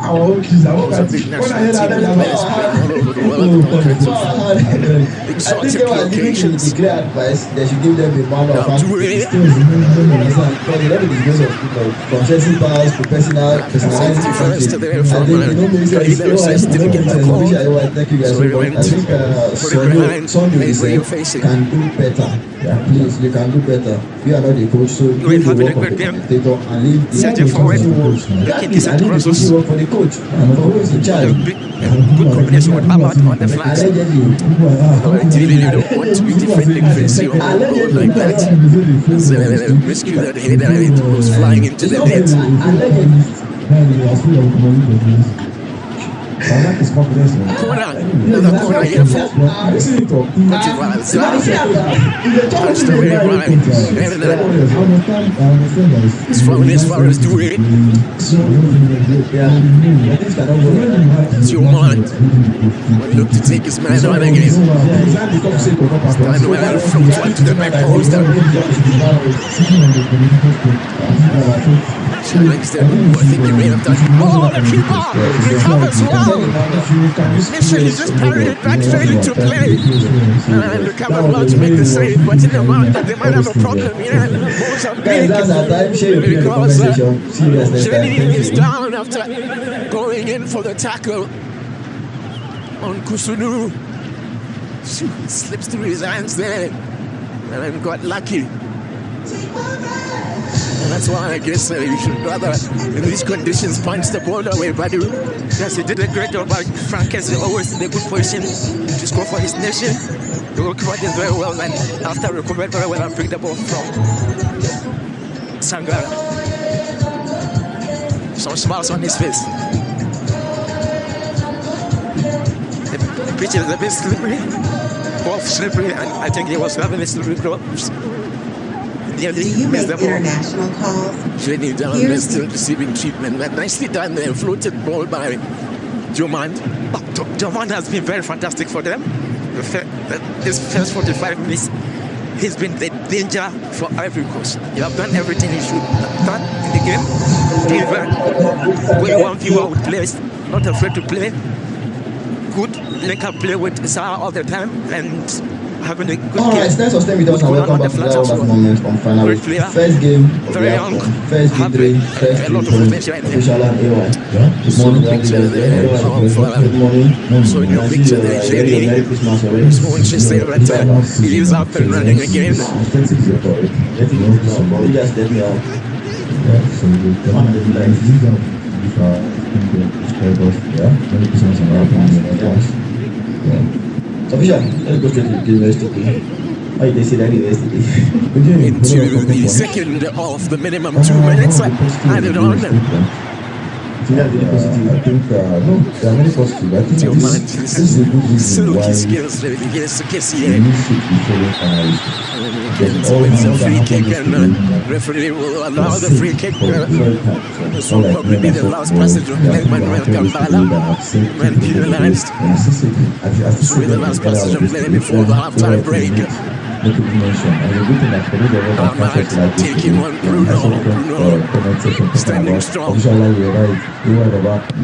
Mozambique national team players playing all over the world on all kinds of exotic locations. They should give them a man of from chasing powers to personal personality. First to there from Kalila says didn't get the call. So we went for the behind. Where you're facing. Can do better. Please, you can do better. You are not the coach, so you will have a good game. Setting forward, looking decent crosses. For the coach, and who is in charge? Good combination with Ahmad on the flanks. Ideally, you don't want to be defending Vinci on the goal like that. It's a rescue that header and it was flying into the net. Corner, another corner here for Cote d'Ivoire. Touched away right. It's flown as far as Doué. It's your man. Look to take his man on again. Stand well and float one to the back post. Challenge them. I think he may have done. Oh, the keeper recovers well. Initially just parried it back, failing to play. And recovered well to make the save, but in the mind that they might have a problem here. Mozambique. Because Trinity is down after going in for the tackle on Kusunu. Slips through his hands there and got lucky. And that's why I guess you should rather, in these conditions, punch the ball away. But yes, he did a great job. But Frank is always in a good position to score for his nation. He recovered this very well, and after recovered very well, and picked the ball from Sangara. Some smiles on his face. The pitch is a bit slippery, both slippery, and I think he was having a slippery gloves. Do you make international calls? Jenny down there still receiving treatment. Nicely done there. Floated ball by Jomand. Jomand has been very fantastic for them. This first 45 minutes, he's been the danger for Ivory Coast. You have done everything you should have done in the game. Going 1v1 with players, not afraid to play. Good link-up play with Sarah all the time, and having a good game. Alright, thanks for staying with us and welcome back to that moment from finals. First game of the Afcon, first victory, first victory, official and AY. Good morning, good morning. So in your picture there, Jerry, Manchester he is up and running again. Just let me out. Official, let's go straight to the university. Oh, they say that university. Into the second of the minimum 2 minutes added on. I think no, there are many positives. I think this is a good reason why skills really gets to kiss you. It's a free kick, and referee will allow the free kick. This will probably be the last passage of play. Manuel Gambala when penalized. This will be the last passage of play before the half-time break. Ahmad taking on Bruno standing strong. You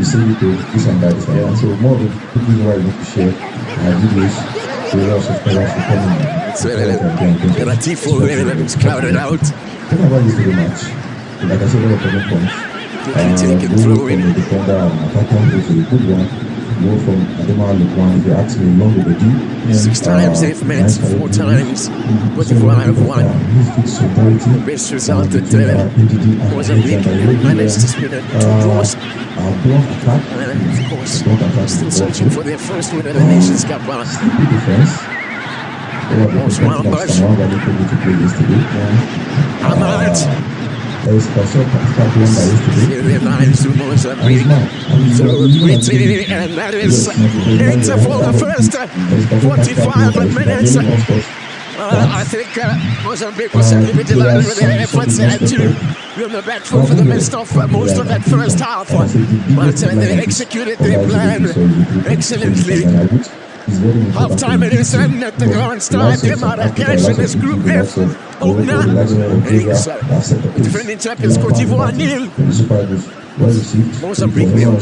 say you do this and that, and so more than people who are able to share videos, we also Ratifo is crowded out. Talking about this very much, like I said, there are points. Taken through in. The defender and attacker is a good one. Go from Adema Lukwan, if you ask me, long overdue. 6 times they've met, 4 times. But if I have won, the best result that Mozambique managed to spin it 2 draws. And of course, still searching for their first win at the Nations Cup. Ahmad. There is special their lives to Mozambique. So retaining, and that is it for the first 45 minutes. I think Mozambique was limited with their efforts to be on the back foot for the most of that first half. But they executed their plan excellently. Half-time it is and at the Grand Stadium Marrakesh in this Group F. Defending champions Côte d'Ivoire 0. Mozambique 0.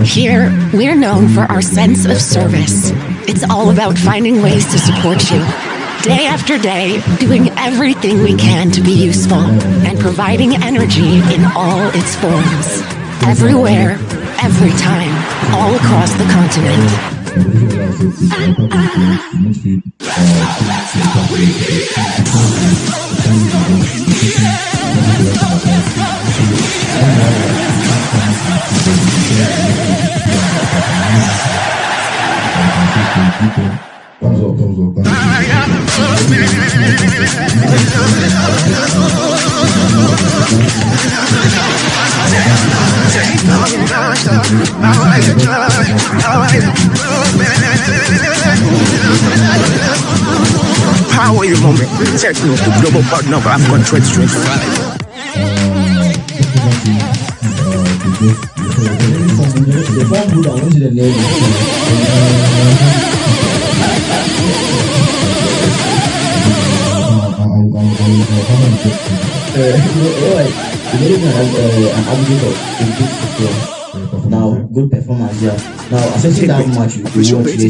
Here, we're known for our sense of service. It's all about finding ways to support you. Day after day, doing everything we can to be useful and providing energy in all its forms. Everywhere, every time, all across the continent. How are you, mommy? Techno, the global partner of Afcon 2025. Now, good performance, yeah. Now, assessing that match you watch yesterday,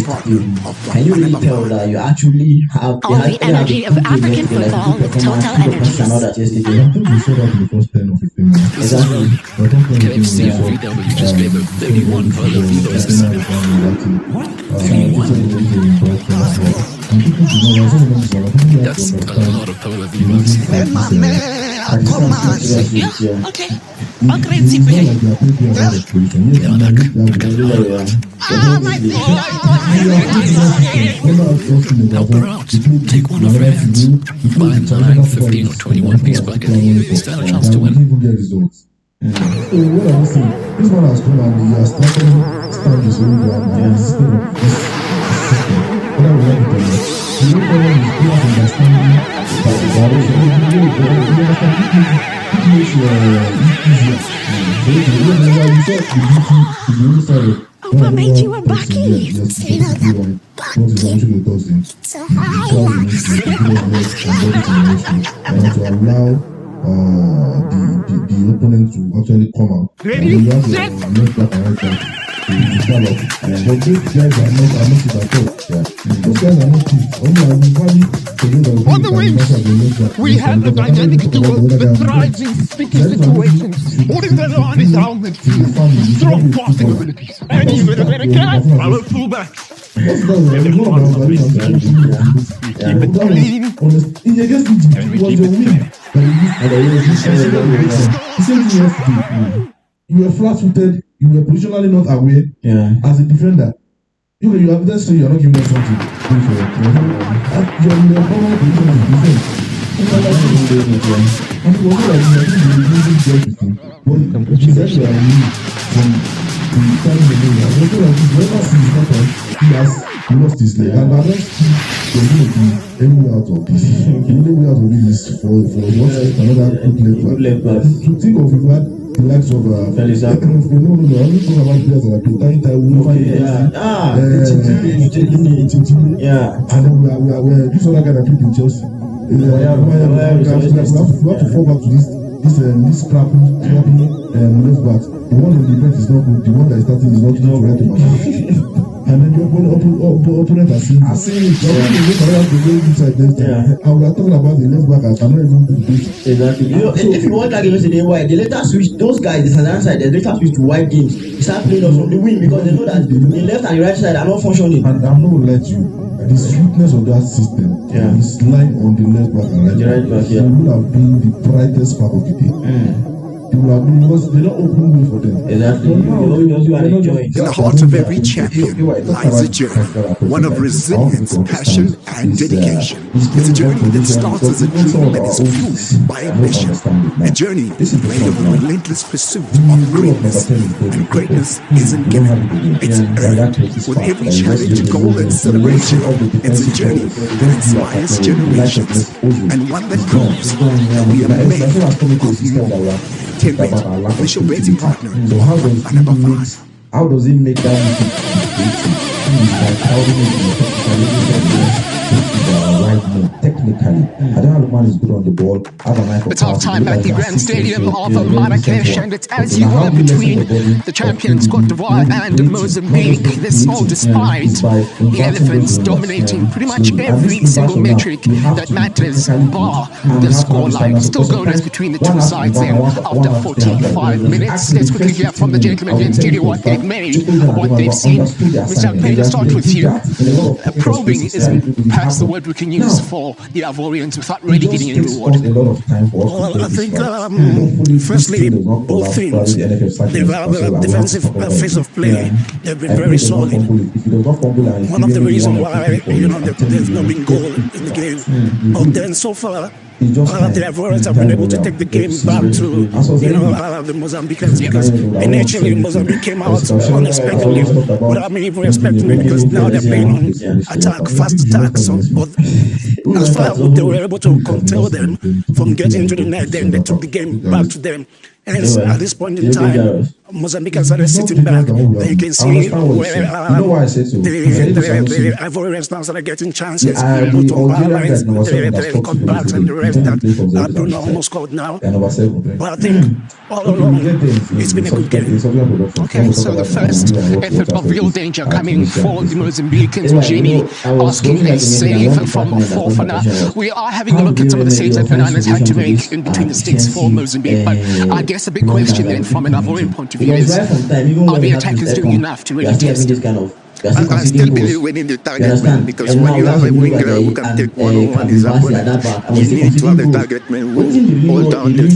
can you really tell that you actually have all the energy of African football with Total Energies? I think we saw that in the first 10 or 15 minutes. Exactly. But I don't think KFC just gave a $31 Vito's. That's a lot of Total Vito's. Okay. Agradeci por aí. Help her out. Take one of her hands. Buy 9, 15, or 21 piece bucket. Stand a chance to win. What I was saying, this one has come and he has started his own ground and the system of this system. What I would like to tell you, the new problem is clear understanding that the direction is really makes easier. What made you a bucky? The opponent to actually come out. And you have your left back and right back to develop. But these guys are not at all. Those guys are not fit. Only I will value on the wings, we have the dynamic duo that thrives in sticky situations, holding the line is down midfield, strong passing abilities, and even a better catch. Follow fullback. You were flat-footed, you were positionally not aware as a defender. You have just say you're not giving us something. You're in the formal position as a defender. And it was not like you were using everything. But she said you are new from starting the game. And also like this, whenever he started, he has lost his leg. And I don't think there's going to be any way out of this. The only way out of it is for another good left back. To think of it, the likes of Felisa. No, I'm not talking about players that are playing and then we are this other guy that played in Chelsea. We have to fall back to this scrappy left back. The one on the bench is not good. The one that is starting is not right. And then the opponent has seen it. I would have talking about the left back. I cannot even do this. Exactly. If you want that game yesterday, why they later switch those guys, the southern side, they later switch to wide games. They start playing us from the wing because they know that the left and the right side are not functioning. And I'm not going to let you. The sweetness of that system is lying on the left back and right back. It would have been the brightest part of the day. It would have been because they don't open way for them. Exactly. In the heart of every champion lies a journey, one of resilience, passion, and dedication. It's a journey that starts as a dream and is fueled by ambition. A journey made of relentless pursuit of greatness. And greatness isn't given, it's earned. With every challenge, goal, and celebration, it's a journey that inspires generations. And one that proves that we are made of more. Official rating partner. So how does it make that technically? I don't know the man is good on the ball. It's half time at the Grand Stadium of Marrakesh, and it's as you were between the champions Cote d'Ivoire and Mozambique. This all despite the Elephants dominating pretty much every single metric that matters, bar the scoreline. Still goalless between the two sides there after 45 minutes. Let's quickly hear from the gentlemen in studio what they've made, what they've seen. Mr. Payne, let's start with you. Probing is perhaps the word we can use for the Ivorians without really getting any reward. Well, I think, firstly, both teams, they've had a defensive phase of play. They've been very solid. One of the reasons why, there's not been goal in the game. But then, so far, The Ivorians have been able to take the game back to, the Mozambicans, because initially Mozambique came out unexpectedly without me even expecting it, because now they're playing on attack, fast attack. So, but as far as they were able to control them from getting into the net, then they took the game back to them. And at this point in time, Mozambique has started sitting back. Then you can see where the Ivorians now started getting chances. The cutbacks and the rest that Bruno almost scored now. But I think all along, it's been a good game. Okay, so the first effort of real danger coming for the Mozambicans. Jenny asking a save from Fofana. We are having a look at some of the saves that Bananas had to make in between the sticks for Mozambique. But I guess the big question then from an Ivorian point of view is, are the attackers doing enough to really test it? I still believe winning the target man, because when you have a winger who can take one-on-one his opponent, you need to have the target man who hold down the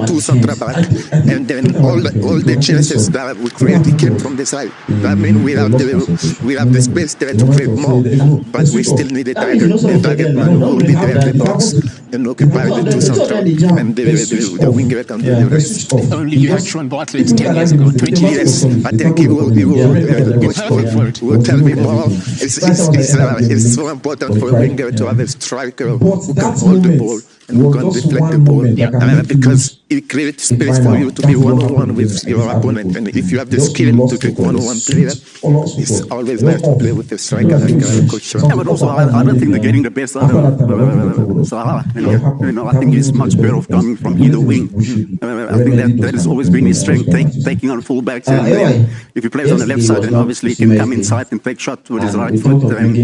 two central back, and then all the chances that we create came from the side. That means we have the space there to create more, but we still need the target man who will be there in the box and occupy the two central, and the winger can do the rest. Only you had Sean Bartlett 10 years ago, 20 years. Yes, I think he will tell me more. It's so important for a winger to have a striker who can hold the ball and who can deflect the ball, because it creates space for you to be one-on-one with your opponent. And if you have the skill to take one-on-one player, it's always nice to play with a striker like Coach Sean. Yeah, but also I don't think they're getting the best out of Salah. I think he's much better off coming from either wing. I think that has always been his strength, taking on fullbacks. And if he plays on the left side, then obviously he can come inside and take shots with his right foot, and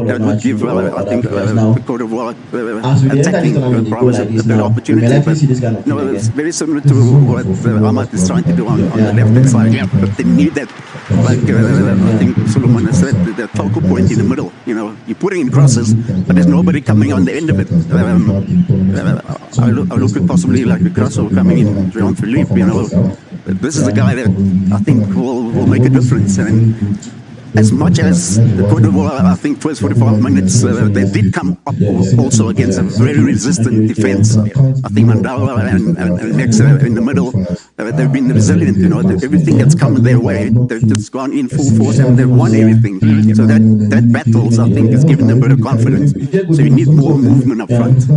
that would give, I think, the Cote d'Ivoire attacking prowess a better opportunity. But it's very similar to what Ahmad is trying to do on the left-hand side. Yeah. But they need that, like I think Solomon has said, that focal point in the middle. You're putting in crosses, but there's nobody coming on the end of it. I look at possibly like the crossover coming in, Jean Philippe. This is a guy that I think will make a difference. And as much as the Cote d'Ivoire, I think first 45 minutes, they did come up also against a very resistant defense. I think Mandawa and Nex in the middle, they've been resilient. Everything that's come their way, they've just gone in full force and they've won everything. So that battles, I think, is giving them a bit of confidence. So you need more movement up front.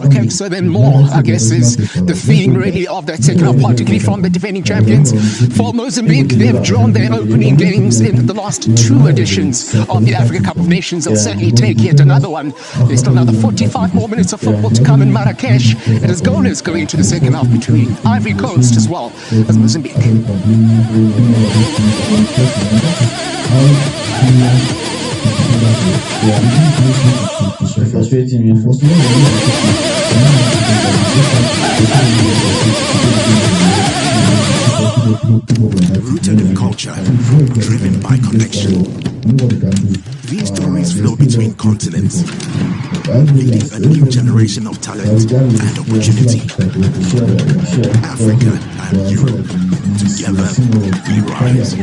Okay, so then more, I guess, is the theme really of that second half, particularly from the defending champions. For Mozambique, they've drawn their opening games in the last 2 editions of the Africa Cup of Nations. They'll certainly take yet another one. There's still another 45 more minutes of football to come in Marrakesh. And as goalers going into the second half between Ivory Coast as well as Mozambique. Rooted in culture, driven by connection. These stories flow between continents, leading a new generation of talent and opportunity. Africa and Europe, together we rise.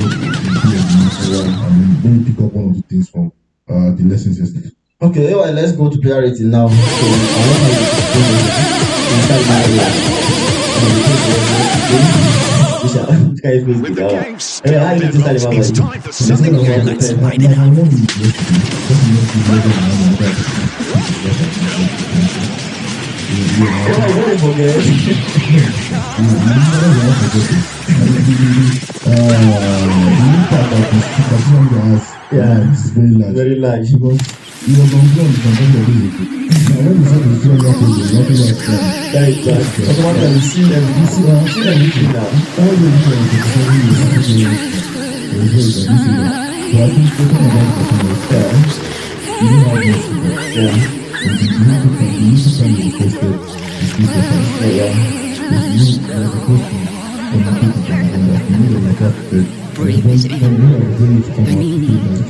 Let me pick up one of the things from the lessons yesterday. Okay, well, let's go to player rating now. With the game still it's time for something new. Let's light it up. Yeah, it's very large. Because he was on ground for the now when you saw the floor, nothing automatically see everything now. All the difference is so I think talking about the stars, you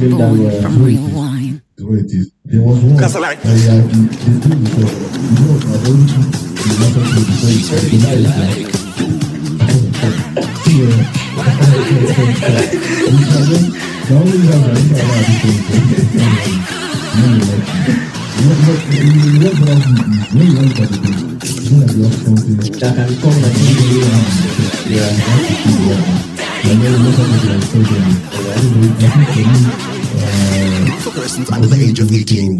know how this from real wine. The way it is. There was one. That's like. For persons under the age of 18.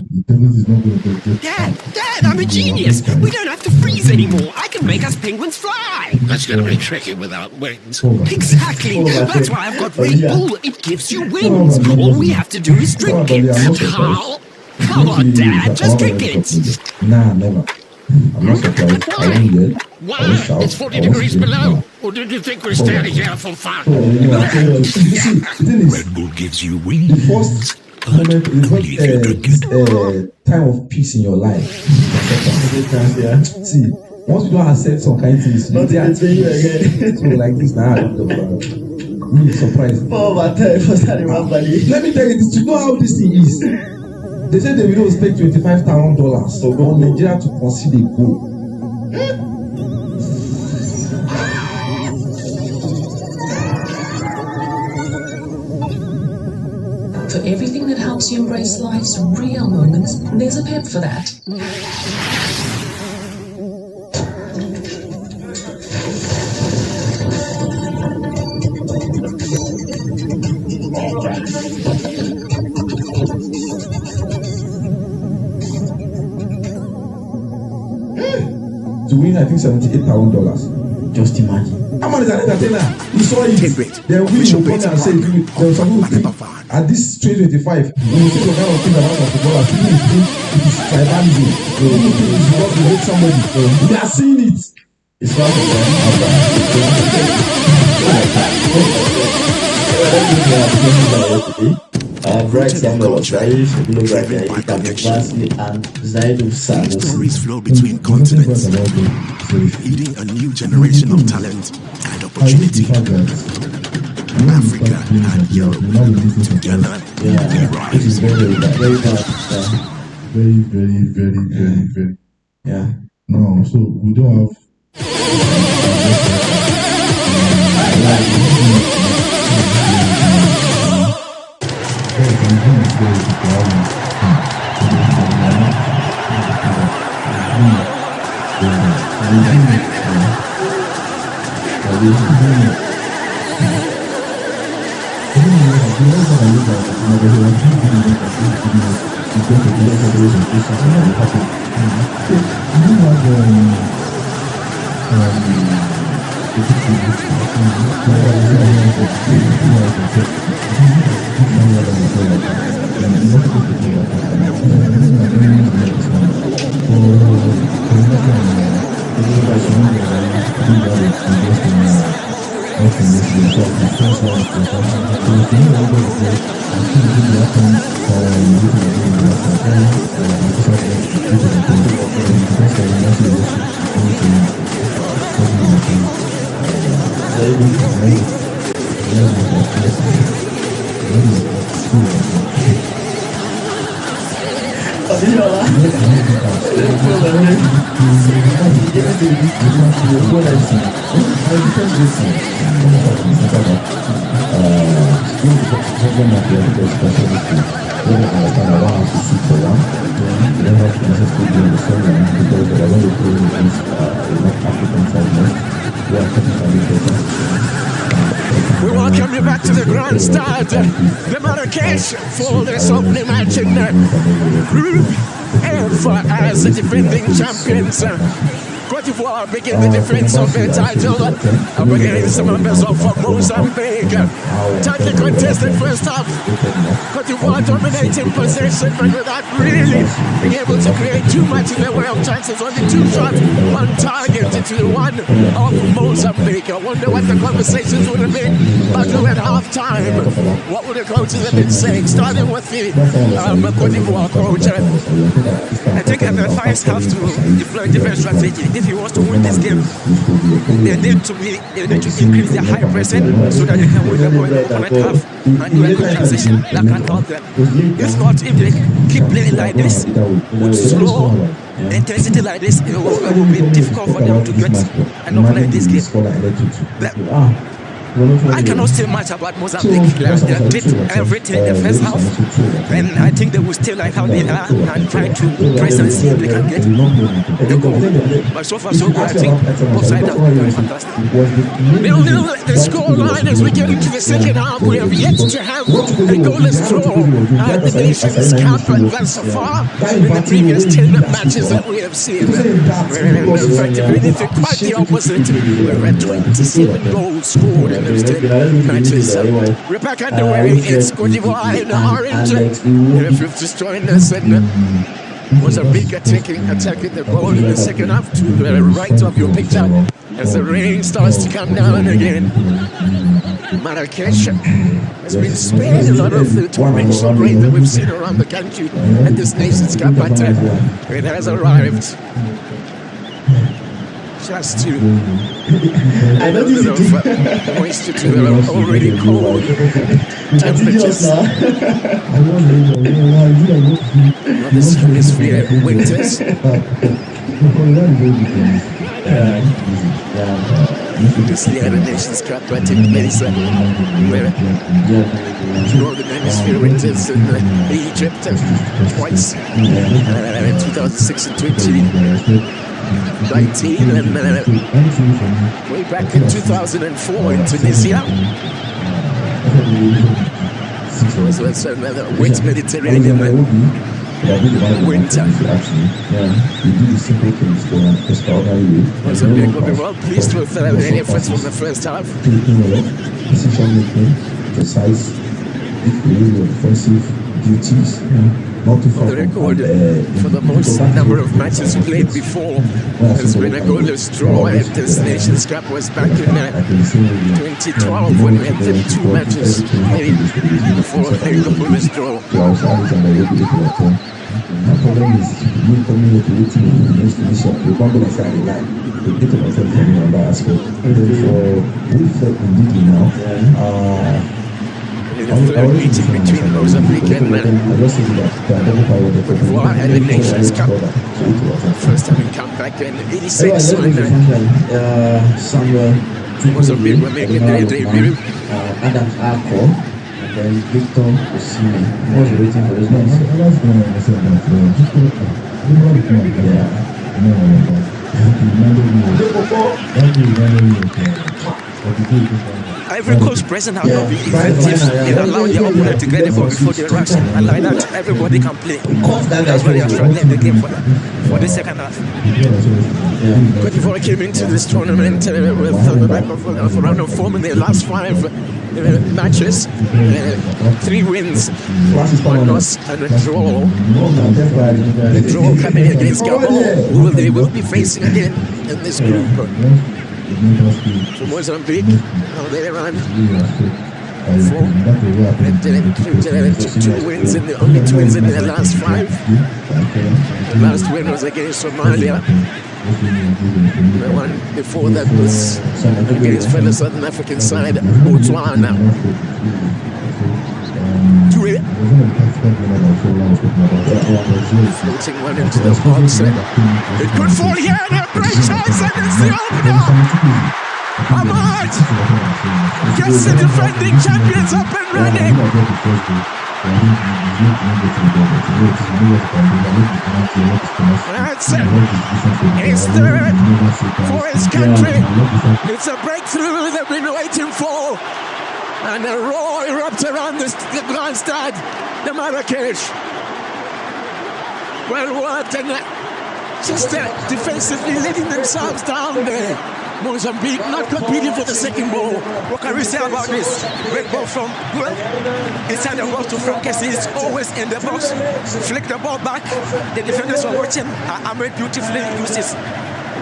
Dad, I'm a genius. We don't have to freeze anymore. I can make us penguins fly. That's going to be tricky without wings. Exactly. That's why I've got Red Bull. It gives you wings. All we have to do is drink it. How? Come on, Dad. Just drink it. Nah, never. I'm not surprised. I won't yell. Why? It's 40 degrees below. Or did you think we're standing here for fun? Red Bull gives you wings. The first moment, the first time of peace in your life. See, once you don't accept some kind of things, you don't tell you again. So like this now, I'm surprised. Let me tell you this. You know how this thing is. They said they will spend $25,000 for Nigeria to consider a goal. For everything that helps you embrace life's real moments, there's a pep for that. To win, I think $78,000. Just imagine. How much is an entertainer? He saw it. Then we will come and say, there was something to think. At this 2025, when you see the kind of thing around the football, people will think it is tribalism. People think it's because you hate somebody. We are seeing it. It's not Bright Samuel of Irish, and Zaidu Sanusi. Stories flow between continents, feeding a new generation of talent and opportunity. Africa and Europe together, they It is rise. very. Yeah. No, so we don't have. We welcome you back to the grandstand, the Marrakesh for this opening match in Group F as the defending champions. Cote d'Ivoire begin the defense of their title against the members of Mozambique. Tightly contested first half. Cote d'Ivoire dominating possession, but without really being able to create too much in the way of chances. Only 2 shots on target to the one of Mozambique. I wonder what the conversations would have been back at half time. What would the coaches have been saying? Starting with the Cote d'Ivoire coach. I think the advice have to deploy different strategy. If he wants to win this game, they need to increase their high pressing so that they can win the ball in the second half and do a good transition that can help them. If not, if they keep playing like this with slow intensity like this, it will be difficult for them to get an opener in this game. I cannot say much about Mozambique. They did everything in the first half, and I think they will stay like how they are and try to press and see if they can get the goal. But so far, so good. I think both sides are very fantastic. 0-0 the score line as we get into the second half. We have yet to have a goalless draw at the Nations Cup, and thus so far in the previous 10 matches that we have seen. Effectively, quite the opposite. We're at 27 goals scored in those 10 matches. We're back underway. It's Cote d'Ivoire in orange. If you've just joined us, and Mozambique attacking the ball in the second half to the right of your picture as the rain starts to come down again. Marrakesh has been spared a lot of the torrential rain that we've seen around the country at this Nations Cup, but it has arrived. Just to a little bit of moisture to the already cold temperatures. This hemisphere winters. This is the other Nations Cup that took place where Northern Hemisphere winters in Egypt twice, 2006 and 2019, and way back in 2004 in Tunisia. So it's another wet Mediterranean winter. Mozambique will be well pleased with the efforts from the first half. Precise, offensive duties. The record for the most number of matches played before has been a goalless draw at this Nations Cup was back in 2012 when we had 32 matches played before a goalless draw. My problem is me coming here to wait in the next mission. We can't go inside the line. We get to myself from another aspect. So we felt indeed now. The third meeting between Mozambique and Cote d'Ivoire at the Nations Cup. First time we come back in 86 when Mozambique were making their debut. Adam Afcon and then Victor Osimhen was waiting for his name. Ivory Coast present have not been effective in allowing their opponent to get the ball before they rush, and like that everybody can play. That's why they are struggling the game for the second half. Cote d'Ivoire came into this tournament with the back of around of form in their last 5 matches, 3 wins, 1 loss and a draw. The draw coming against Gabon, who they will be facing again in this group. So Mozambique, how they run. 2 wins in the only 2 wins in their last 5. The last win was against Somalia. The one before that was against fellow Southern African side, Botswana. Floating one into the box. It could fall here and a great chance, and it's the opener. Ahmad gets the defending champions up and running. That's it. It's third for his country. It's a breakthrough they've been waiting for. And a roar erupts around the grandstand, the Marrakesh. Well worked, and just defensively letting themselves down there. Mozambique not competing for the second ball. What can we say about this? Great ball from Gouel. Inside the box to Frank Kessie. It's always in the box. Flick the ball back. The defenders are watching. Ahmed beautifully uses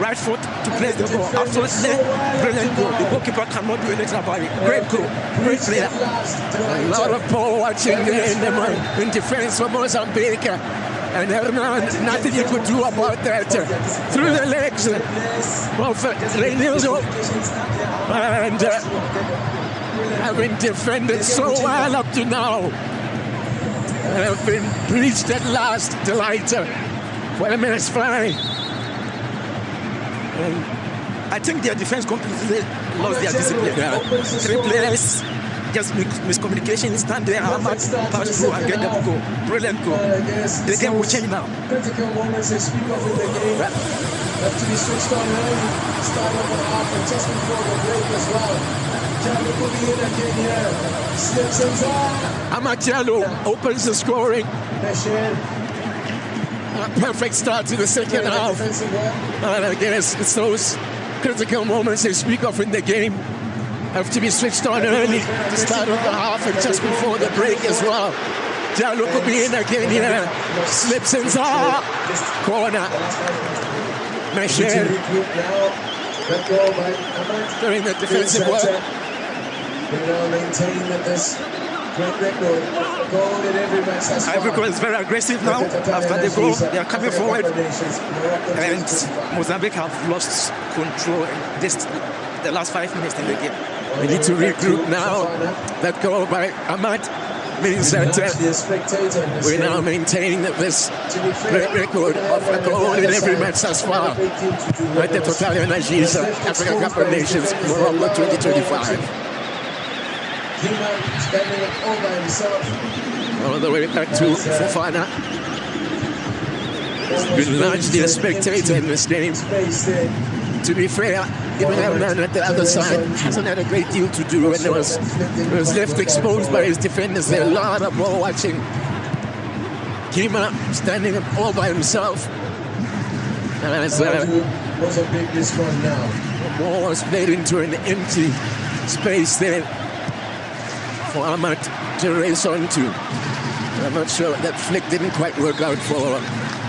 right foot to place the ball. Absolutely brilliant goal. The goalkeeper cannot do anything about it. Great goal. Great player. A lot of people watching in defense for Mozambique. And Hernan, nothing you could do about that. Through the legs of Reinildo. And having defended so well up to now, have been breached at last. Delight for the minutes fly. I think their defense completely lost their discipline. Yeah. 3 players, just miscommunication, stand there, Ahmad pass through and get them goal. Brilliant goal. The game will change now. Critical moments they speak of in the game. Have to be switched on early. Start of the half and just before the break as well. Jallo could be in again here. Slips inside. Ahmad Jallo opens the scoring. A perfect start to the second half. And again, it's those critical moments they speak of in the game. Have to be switched on early to start of the half and just before the break as well. Jallo could be in again here. Slips inside. Corner. Mesher doing the defensive work. They now maintain that this great record of goal in every match thus far. Ivory is very aggressive now. After the goal, they are coming forward. And Mozambique have lost control in the last 5 minutes in the game. We need to regroup now. That goal by Ahmad means that we're now maintaining this great record of a goal in every match thus far at the Total Energies Africa Cup of Nations Morocco 2025. All the way back to Fofana. Been largely a spectator in this game. To be fair, even Hernan at the other side hasn't had a great deal to do when it was left exposed by his defenders. There a lot of ball watching. Kima standing up all by himself. And as was a big this one now. the ball was played into an empty space there for Ahmad to race on to. I'm not sure that flick didn't quite work out for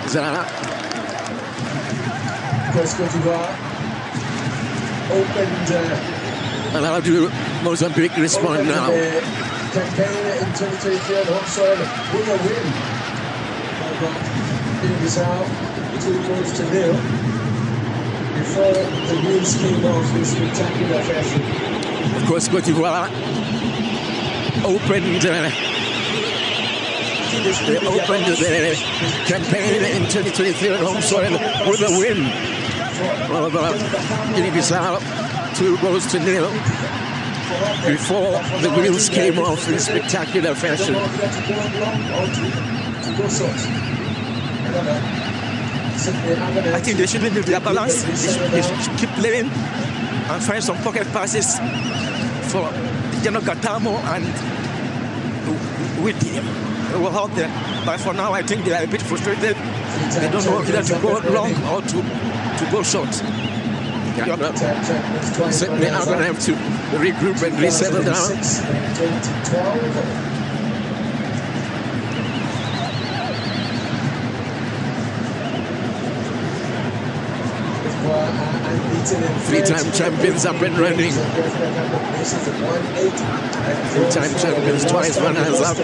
Zaha. Cote d'Ivoire opened. And how do Mozambique respond now? Campaign in 2023 on home soil with a win. Guinea-Bissau 2-0 before the wheels came off in spectacular fashion. Of course, Cote d'Ivoire opened their campaign in 2023 on home soil with a win over Guinea-Bissau 2-0 before the wheels came off in spectacular fashion. I think they shouldn't lose their balance. They should keep playing and find some pocket passes for Jano Gatamo and Witty. It will help them. But for now, I think they are a bit frustrated. They don't know whether to go long or to go short. Certainly are going to have to regroup and resettle down. Three-time champions up and running. Three-time champions, twice runners up.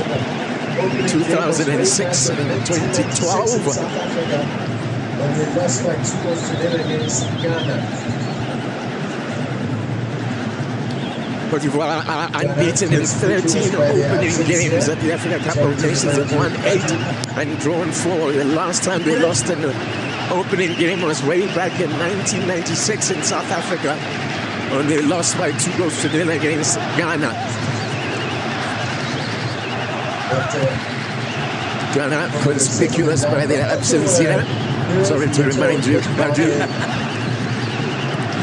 2006 and 2012. When they lost by 2-0 against Ghana. Cote d'Ivoire are unbeaten in 13 opening games at the Africa Cup of Nations. Have won 8 and drawn 4. The last time they lost an opening game was way back in 1996 in South Africa, when they lost by 2-0 against Ghana. Ghana conspicuous by their absence here. Sorry to remind you, Badru.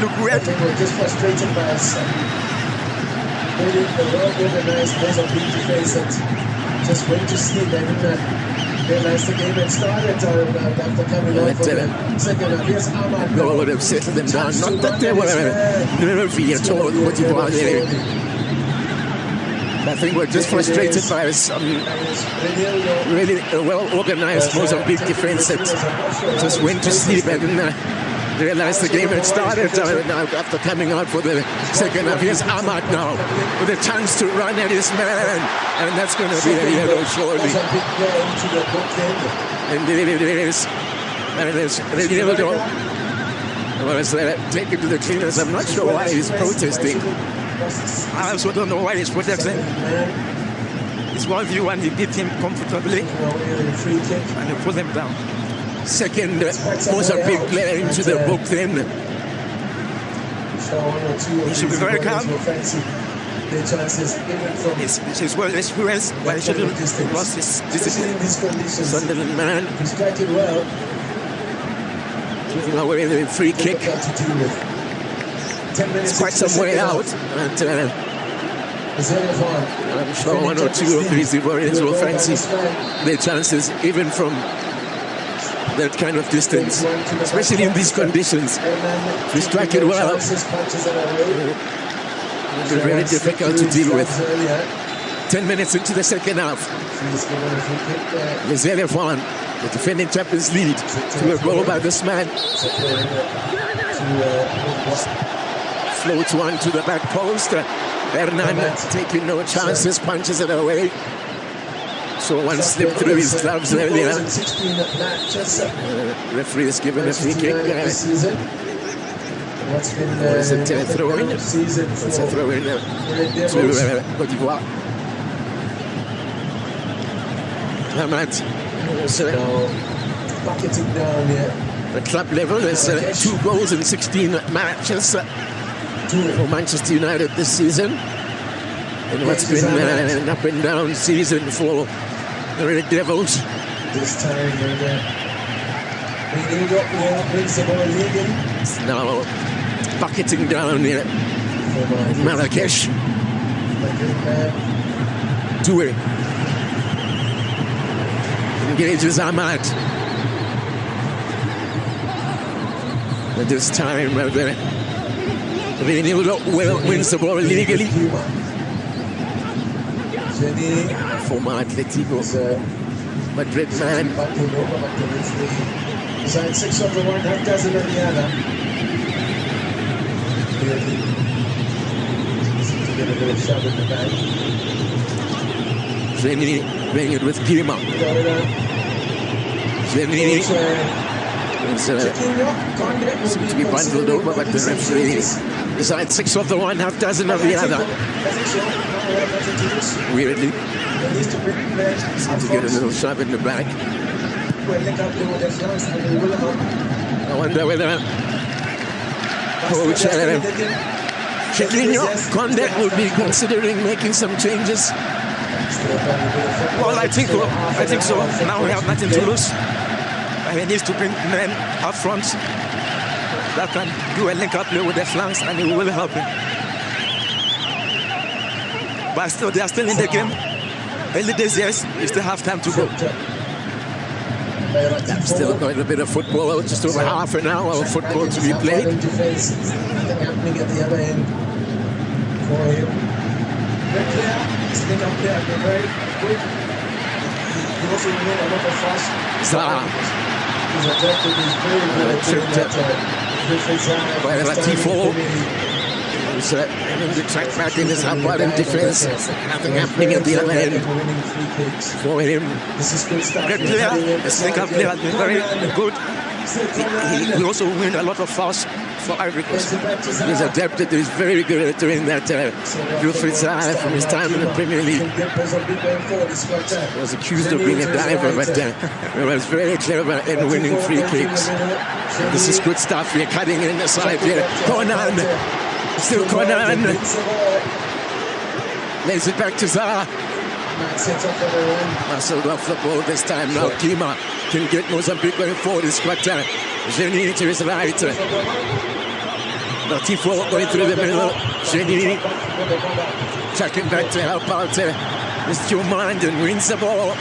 Look, I think we're just frustrated by us. Really, the well-organized Mozambique defense that just went to sleep. They didn't realize the game had started after coming on for the second half. Yes, Ahmad. Goal would have settled them down. Not that they were nervy at all. Cote d'Ivoire there. I think we're just frustrated by some really well-organized Mozambique defense that just went to sleep and realized the game had started after coming out for the second half. Here's Ahmad now with a chance to run at his man, and that's going to be a yellow surely. Indeed it is. And it is the yellow. Well, it's take it to the cleaners. I'm not sure why he's protesting. I also don't know why he's protesting. It's 1v1, he beat him comfortably and he put him down. Second Mozambique player into the book then. He should be very calm. His well experienced, but he shouldn't lost his discipline. Sunderland man. He's striking well. Giving away the free kick. It's quite some way out. And I'm sure one or two of these Ivorians will fancy their chances, even from that kind of distance, especially in these conditions. We strike it well. It's very difficult to deal with. 10 minutes into the second half. Mozambique, the defending Champions League, to a goal by this man. Floats one to the back post. Hernan taking no chances, punches it away. So one slipped through his gloves earlier. Referee has given a free kick. What's been it's a throw-in. It's a throw-in to Cote d'Ivoire. Ahmad. Bucketing down here. At club level, there's 2 goals in 16 matches for Manchester United this season. And what's been an up and down season for the Red Devils. This time, it's now bucketing down here. Marrakesh. Toure. Engages Ahmad. At this time, well wins the ball illegally. Former Atletico Madrid man. Side 6 of the one, half dozen of the other. To get a bit of shove in the back. Zeni playing it with Girma. Zeni seems to be bundled over, but the referee decides 6 of the one, half dozen of the other. Weirdly, seems to get a little shove in the back. I wonder whether Coach Chiquinho Conde will be considering making some changes. Well, I think so. Now we have nothing to lose. He needs to bring men up front that can do a link-up play with the flanks, and it will help him. But still, they are still in the game. Early days, yes, you still have time to go. Still got a bit of football, just over half an hour of football to be played. Happening at the other end for him. Stick up there, very good. He also made a lot of fast. He's adapted, he's very good at doing that. Tifo. He's in the track back in his half-part in defense. Nothing happening at the other end for him. Great player. The second player has been very good. He also win a lot of fouls for Ivory Coast. He's adapted. He's very good at doing that. Wilfried Zaha from his time in the Premier League was accused of being a diver, but he was very clever in winning free kicks. This is good stuff. We're cutting in the side here. Conan. Still Conan. Lays it back to Zaha. Marcel off the ball this time now. Kima can get Mozambique going forward. It's got Geni to his right. Tifo going through the middle. Geni checking back to help out Mr. Jumand and wins the ball.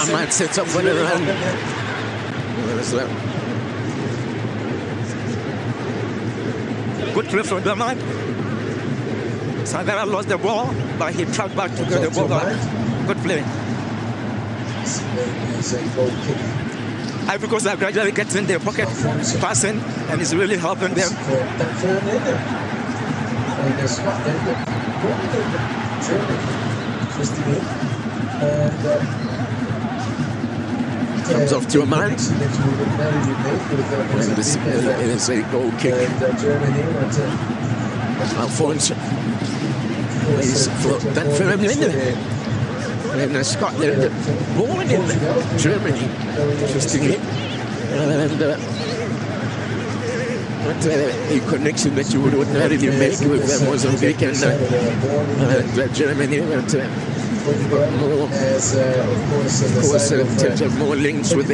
Ahmad sets up for the run. Good play from the man. Sangara lost the ball, but he tracked back to get the ball back. Good play. Ivory Coast are gradually getting their pocket passing, and it's really helping them. Comes off to a man. And this is a goal kick. Alphonse plays for that firm in Scotland, born in Germany, interestingly. And But a connection that you would ordinarily make with Mozambique and Germany. But more, of course, in terms of more links with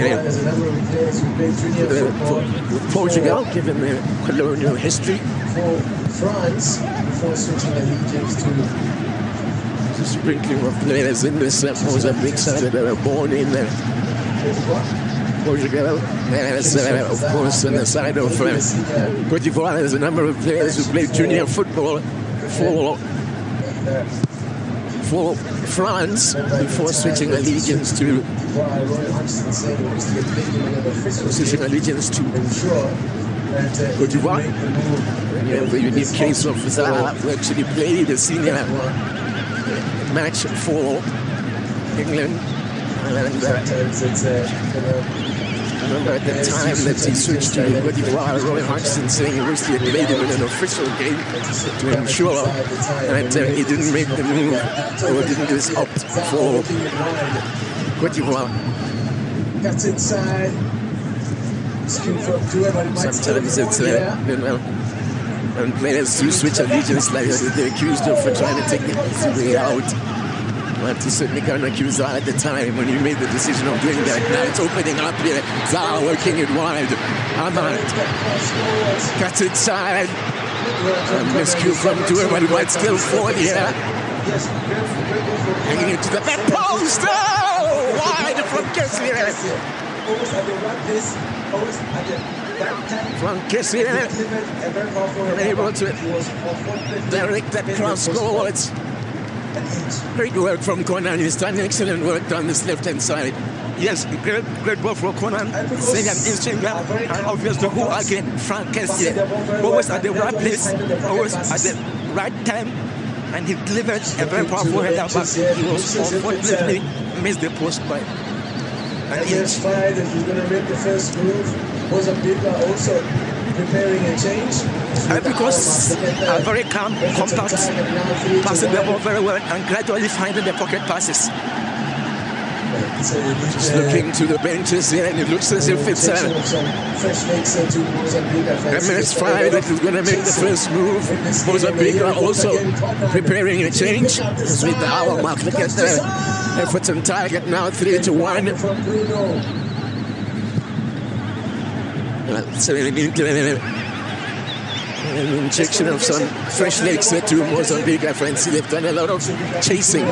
Portugal, given their colonial history. For France, before switching allegiance to the sprinkling of players in this Mozambique side that were born in Portugal. There's, of course, on the side of Cote d'Ivoire, there's a number of players who played junior football for France before switching allegiance to Cote d'Ivoire. We have the unique case of Zaha, who actually played a senior match for England. And remember at the time that he switched to Cote d'Ivoire, Roy Hodgson saying he wished he had played him in an official game to ensure that he didn't make the move or didn't just opt for Cote d'Ivoire. That's inside. Sometimes it's, when players do switch allegiance, like they're accused of trying to take the easy way out. But you certainly can't accuse Zaha at the time when you made the decision of doing that. Now it's opening up here. Zaha working it wide. Ahmad cuts inside. A miscue from Tour, but he might still fall here. Hanging into the back post. Oh, wide from Kessier. From Kessier, able to direct that cross goals. Great work from Conan. He's done excellent work on this left-hand side. Yes, great work from Conan. Saying an instinct, and obviously who again, Frank Kessier. Always at the right place, always at the right time, and he delivered a very powerful header, but he was unfortunately missed the post by an inch. Fired, and he's going to make the first move. Mozambique also preparing a change. Because very calm, compact, passing the ball very well, and gradually finding the pocket passes. Just looking to the benches here, and it looks as if it's MS5 that is going to make the first move. Mozambique are also preparing a change. With the hour mark, look at the efforts on target now, 3-1. So an injection of some fresh legs to Mozambique. I fancy they've done a lot of chasing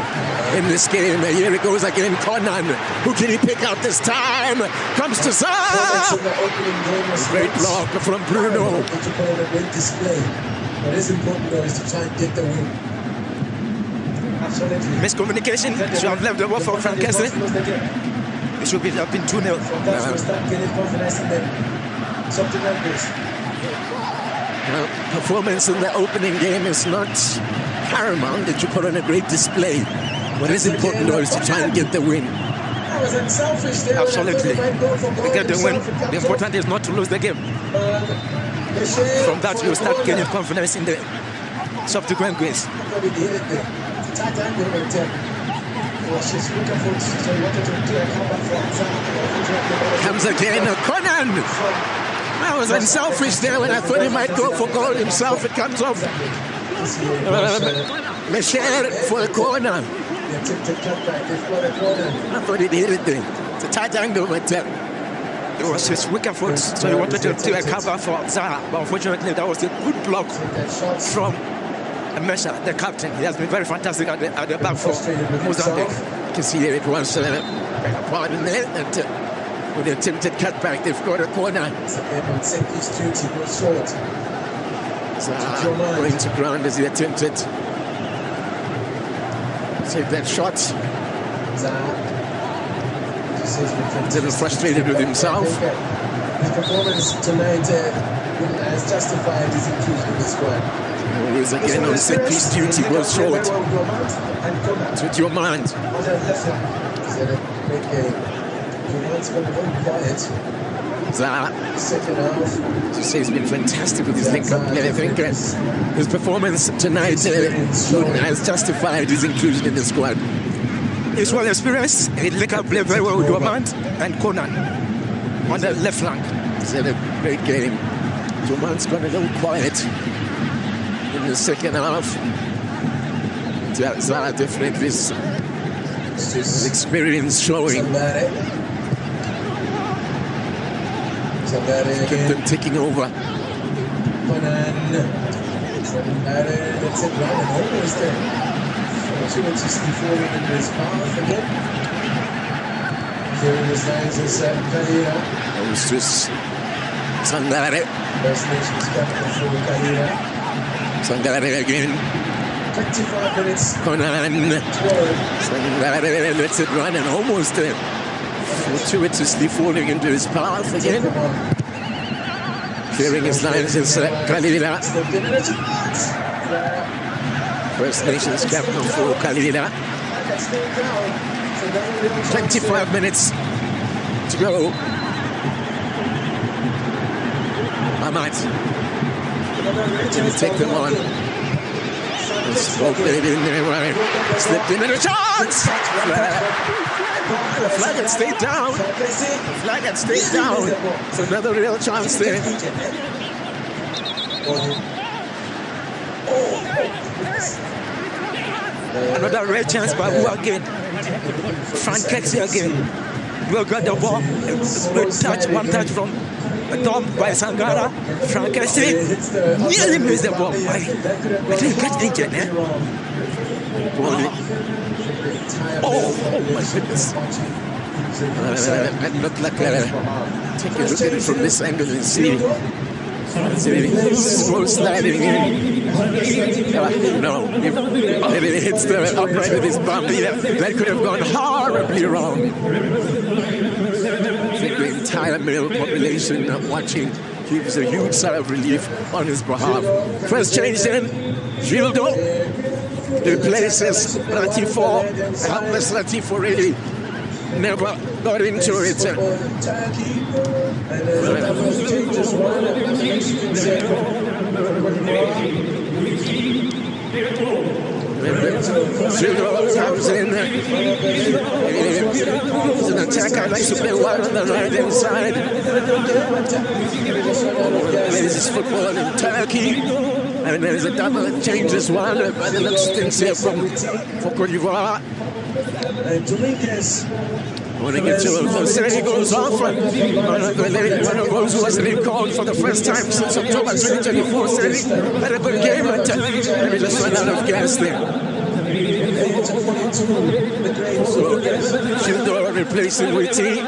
in this game. Here it goes again, Conan. Who can he pick out this time? Comes to Zaha. Great block from Bruno. What is important though is to try and get the win. Miscommunication. Should have left the ball for Frank Kessier. It should have been 2-0. Something like this. Performance in the opening game is not paramount that you put on a great display. What is important though is to try and get the win. Absolutely. To get the win. The important is not to lose the game. From that you start gaining confidence in the subsequent games. Comes again, Conan! I was unselfish there when I thought he might go for goal himself. It comes off. Michel for a corner. I thought he'd hit it there. It's a tight angle, but it was his wicker foot, so he wanted to do a cover for Zaha. But unfortunately, that was a good block from Mesha, the captain. He has been very fantastic at the back for Mozambique. You can see there it was pardon there. With the attempted cutback, they've got a corner. Zaha going to ground as he attempted to take that shot. A little frustrated with himself. His performance tonight has justified his inclusion in the squad. Always again on set piece duty, goes short. It's with your mind. Zaha, to say he's been fantastic with his link-up play. I think his performance tonight has justified his inclusion in the squad. He's well experienced. He link-up play very well with Dormant and Conan on the left flank. He's had a great game. Duman's gone a little quiet in the second half. Zara definitely is experience showing. Keep them taking over. That's it, right? And almost there. Opportunity to fall into his path again. Clearing his lines is Kalira. It's just Sangare. First Nations capital for Kalira. Sangare again. 25 minutes. Conan. Sangare lets it run and almost there. Fortuitously falling into his path again. Clearing his lines is Kalira. First Nations capital for Kalira. 25 minutes to go. Ahmad. Can you take them on? Slipped in and a chance! Flag had stayed down. Flag had stayed down. It's another real chance there. Another rare chance by who again? Frank Kexi again. Will got the ball. Good touch, one touch from Tom by Sangara. Frank Kexi nearly missed the ball. I didn't catch injured, eh? Oh my goodness. That looked like take a look at it from this angle and see. Slow sliding in. No, if it hits the upright of his bum, that could have gone horribly wrong. I think the entire male population watching gives a huge sigh of relief on his behalf. First change in, Gildo replaces Latifo. Helpless Latifo really never got into it. Gildo comes in. He's an attacker, likes to play wide on the right hand side. Plays his football in Turkey. And there's a double change as well. By the looks of things here for Cote d'Ivoire. When it gets to he goes off. One of those who was recalled for the first time since October 2024. Seri had a good game, but maybe just ran out of gas there. So Gildo replacing Witty.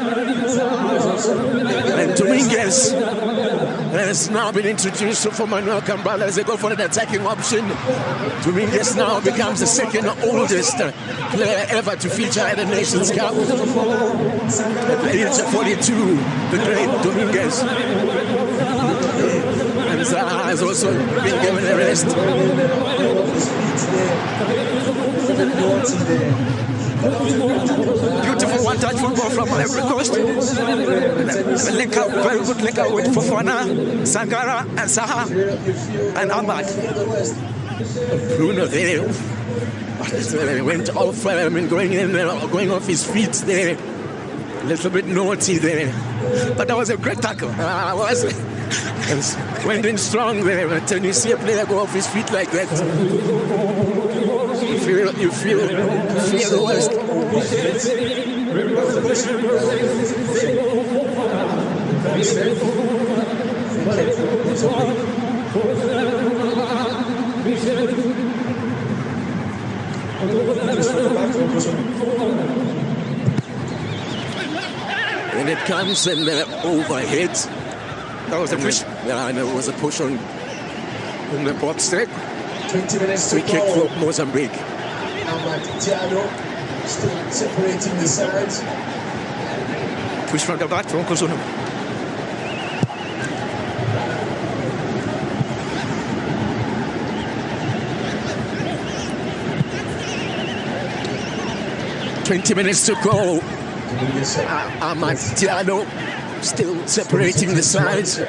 And Dominguez has now been introduced for Manuel Cambala as they go for an attacking option. Dominguez now becomes the second oldest player ever to feature at the Nations Cup. At the age of 42, the great Dominguez. And Zaha has also been given a rest. Beautiful one-touch football from Ivory Coast. Link up, very good link up with Fofana, Sangara, and Zaha, and Ahmad. Bruno there. He went off going off his feet there. A little bit naughty there. But that was a great tackle. Went in strong there. But when you see a player go off his feet like that, you feel the worst. When it comes and overhead, that was a push. Yeah, and there was a push on the box there. 20 minutes to Free kick go. for Mozambique. Ahmad Diallo still separating the sides. Push from the back from Kozuno. $20 minutes to go. Ahmad Diallo still separating the sides.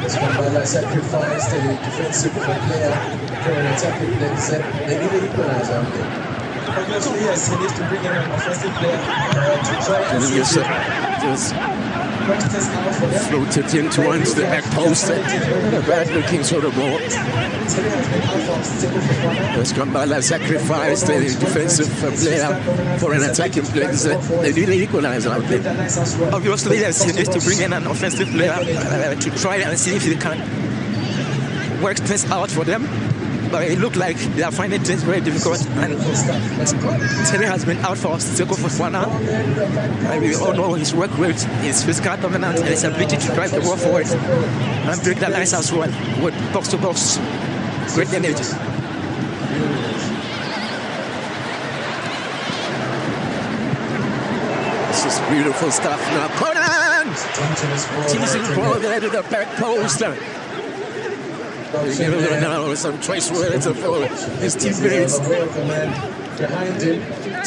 Cambala sacrificed the defensive player for an attacking player. They need to equalize out there. Obviously, yes, he needs to bring in an offensive player to try and just floated in towards the back post. A bad looking sort of ball. Skambala sacrificed the defensive player for an attacking player. They really equalize out there. Obviously, yes, he needs to bring in an offensive player to try and see if he can work things out for them. But it looked like they are finding things very difficult. And Terry has been out for Seko Fofana. And we all know his work rate, his physical dominance, and his ability to drive the ball forward and break the lines as well with box to box. Great energy. This is beautiful stuff now. Conan! Teasing ball there to the back post. Now some choice words for his teammates.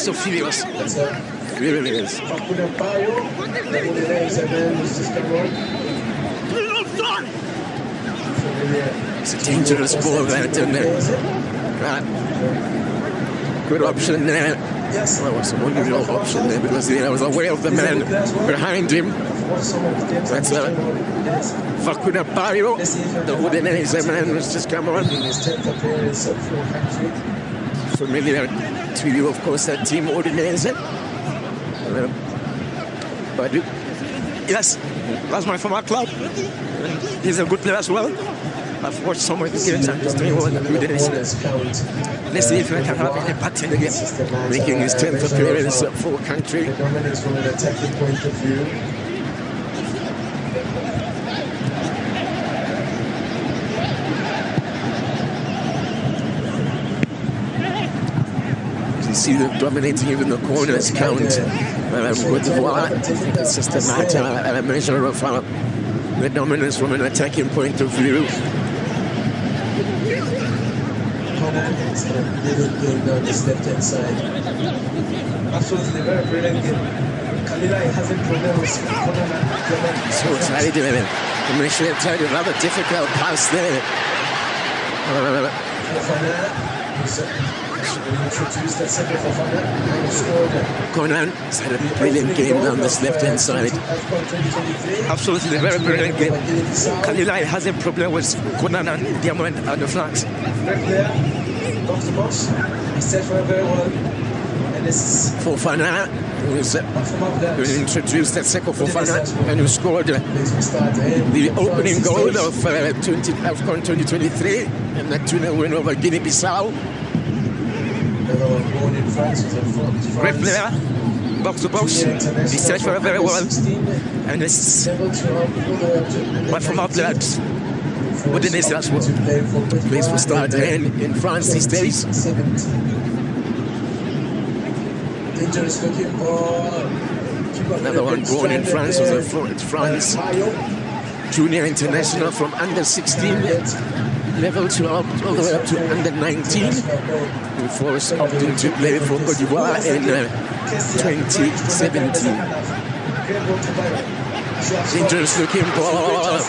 So furious. It really is. It's a dangerous ball that good option there. Well, it was a wonderful option there because he was aware of the man behind him. That's Fakuna Bayo, the Udinese man was just come on. Familiar to you, of course, that team Udinese. But yes, that's my former club. He's a good player as well. I've watched some of the games and he's doing well at Udinese. Let's see if he can have an impact in the game. Making his 10th appearance for country. You see them dominating even the corners count. It's just a matter, a measure of the dominance from an attacking point of view. It's a little game down this left-hand side. Absolutely very brilliant game. Kalilai hasn't problem with so excited to him. Commissioner tried a rather difficult pass there. Conan has had a brilliant game on this left-hand side. Absolutely, very brilliant game. Kalilai has a problem with Conan and Diamond at the flanks. Box to box. He set for very well. And this is Fofana, who introduced that Seko Fofana and who scored the opening goal of Afcon 2023 and that 2-0 win over Guinea-Bissau. Great player, box to box. He set for very well. And this one from our players. Udinese as well. Plays for Stade in France these days. Another one born in France was a France junior international from under 16 level to all the way up to under 19 before opting to play for Côte d'Ivoire in 2017. Dangerous looking ball.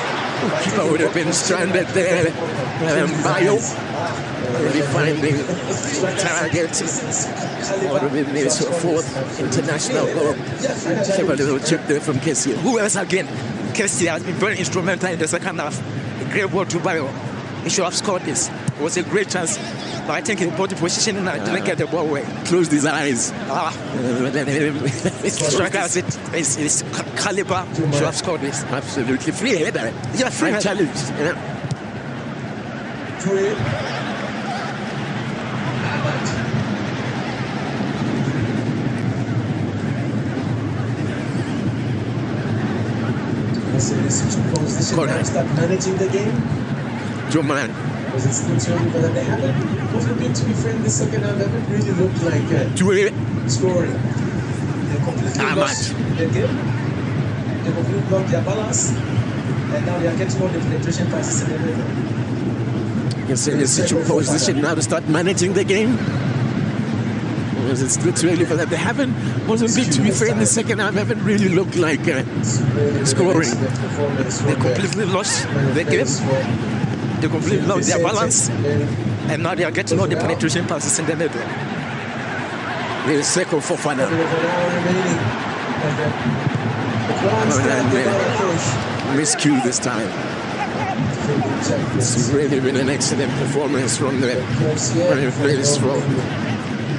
Keeper would have been stranded there. Bayo really finding target. Would have been his fourth international goal. Have a little chip there from Kessie. Who else again? Kessie has been very instrumental in the second half. A great ball to Bayo. He should have scored this. It was a great chance. But I think he put the position and didn't get the ball away. Closed his eyes. Striker has it. His caliber should have scored this. Absolutely. Free header. Yeah, free header. Challenge. Yeah. Start managing the game. Joman. Was it still too early for that? They haven't, Mozambique, to be fair, in the second half, haven't really looked like scoring. They completely lost their game. They completely lost their balance. And now they are getting all the penetration passes in the middle. You can say in such a position now to start managing the game. Because it's still too early for that. They haven't, Mozambique, to be fair, in the second half, haven't really looked like scoring. They completely lost their game. They completely lost their balance. And now they are getting all the penetration passes in the middle. Here's Seko Fofana. Miscue this time. It's really been an excellent performance from the very first row.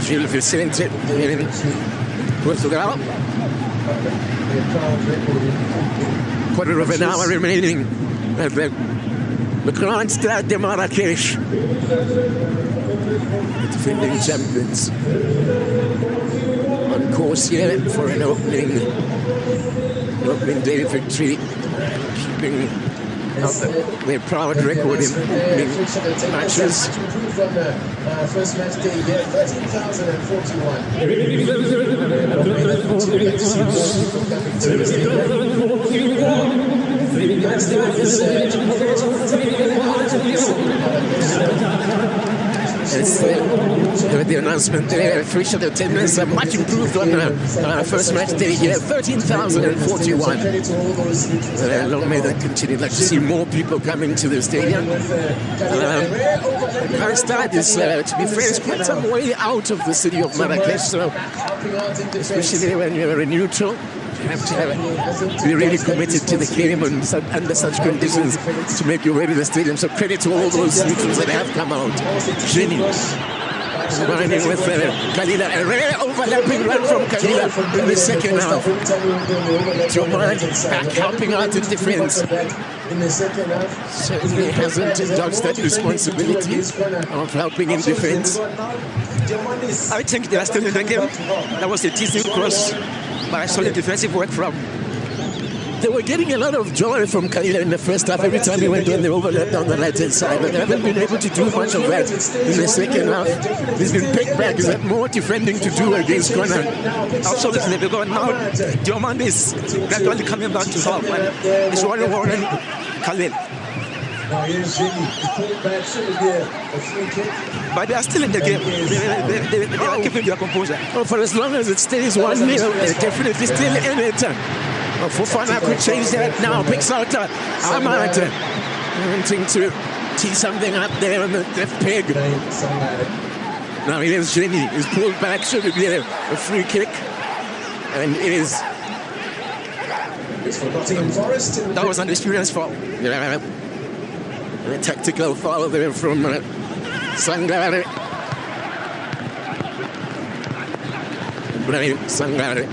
Gilles Vicente in Portugal. Quarter of an hour remaining at the Grand Stade de Marrakesh. The defending champions on course here for an opening day victory, keeping up their proud record in opening matches. First match day here, 13,041. The announcement there, official attendance much improved on first match day here, 13,041. Long may that continue. I'd like to see more people coming to the stadium. Our start is, to be fair, is quite some way out of the city of Marrakesh, so especially when you're a neutral, you have to be really committed to the game and under such conditions to make your way to the stadium. So credit to all those neutrals that have come out. Jenny combining with Kalila. A rare overlapping run from Kalila in the second half. Joman back helping out in defense. Certainly hasn't dodged that responsibility of helping in defense. I think they are still in the game. That was a teasing cross by solid defensive work from. They were getting a lot of joy from Kalila in the first half. Every time he went in, they overlapped on the right-hand side. But they haven't been able to do much of that in the second half. He's been picked back. Is that more defending to do against Conan? Absolutely, because now Diomande is gradually coming back to help. And it's Warren Khalil. But they are still in the game. They are keeping their composure. Well, for as long as it stays 1-0, they're definitely still in it. Fofana could change that now. Picks out Ahmad. Wanting to tee something up there on the left peg. Now here's Jenny. He's pulled back. Should it be a free kick? And it is. That was an experience foul. Yeah. A tactical foul there from Sangare. Brian Sangare.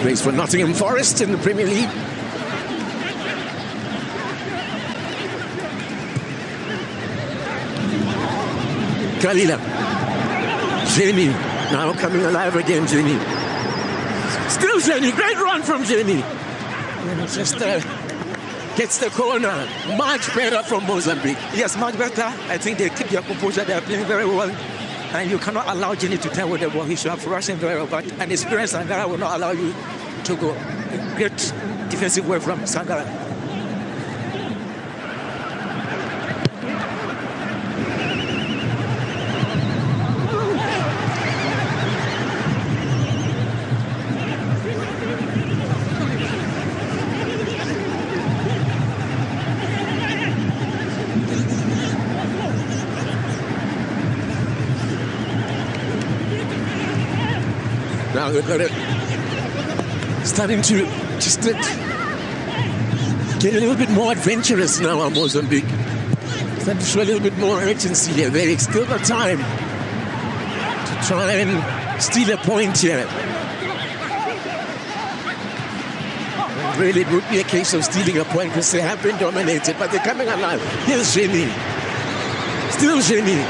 Plays for Nottingham Forest in the Premier League. Kalila. Jenny. Now coming alive again, Jenny. Still Jenny. Great run from Jenny. Just gets the corner. Much better from Mozambique. Yes, much better. I think they keep their composure. They are playing very well. And you cannot allow Jenny to turn with the ball. He should have rushing very well. But an experienced Sangara will not allow you to go. Great defensive work from Sangara. Now they've got it starting to just get a little bit more adventurous now on Mozambique. Starting to show a little bit more urgency here. They've still got time to try and steal a point here. Really, it would be a case of stealing a point because they have been dominated, but they're coming alive. Here's Jenny. Still Jenny.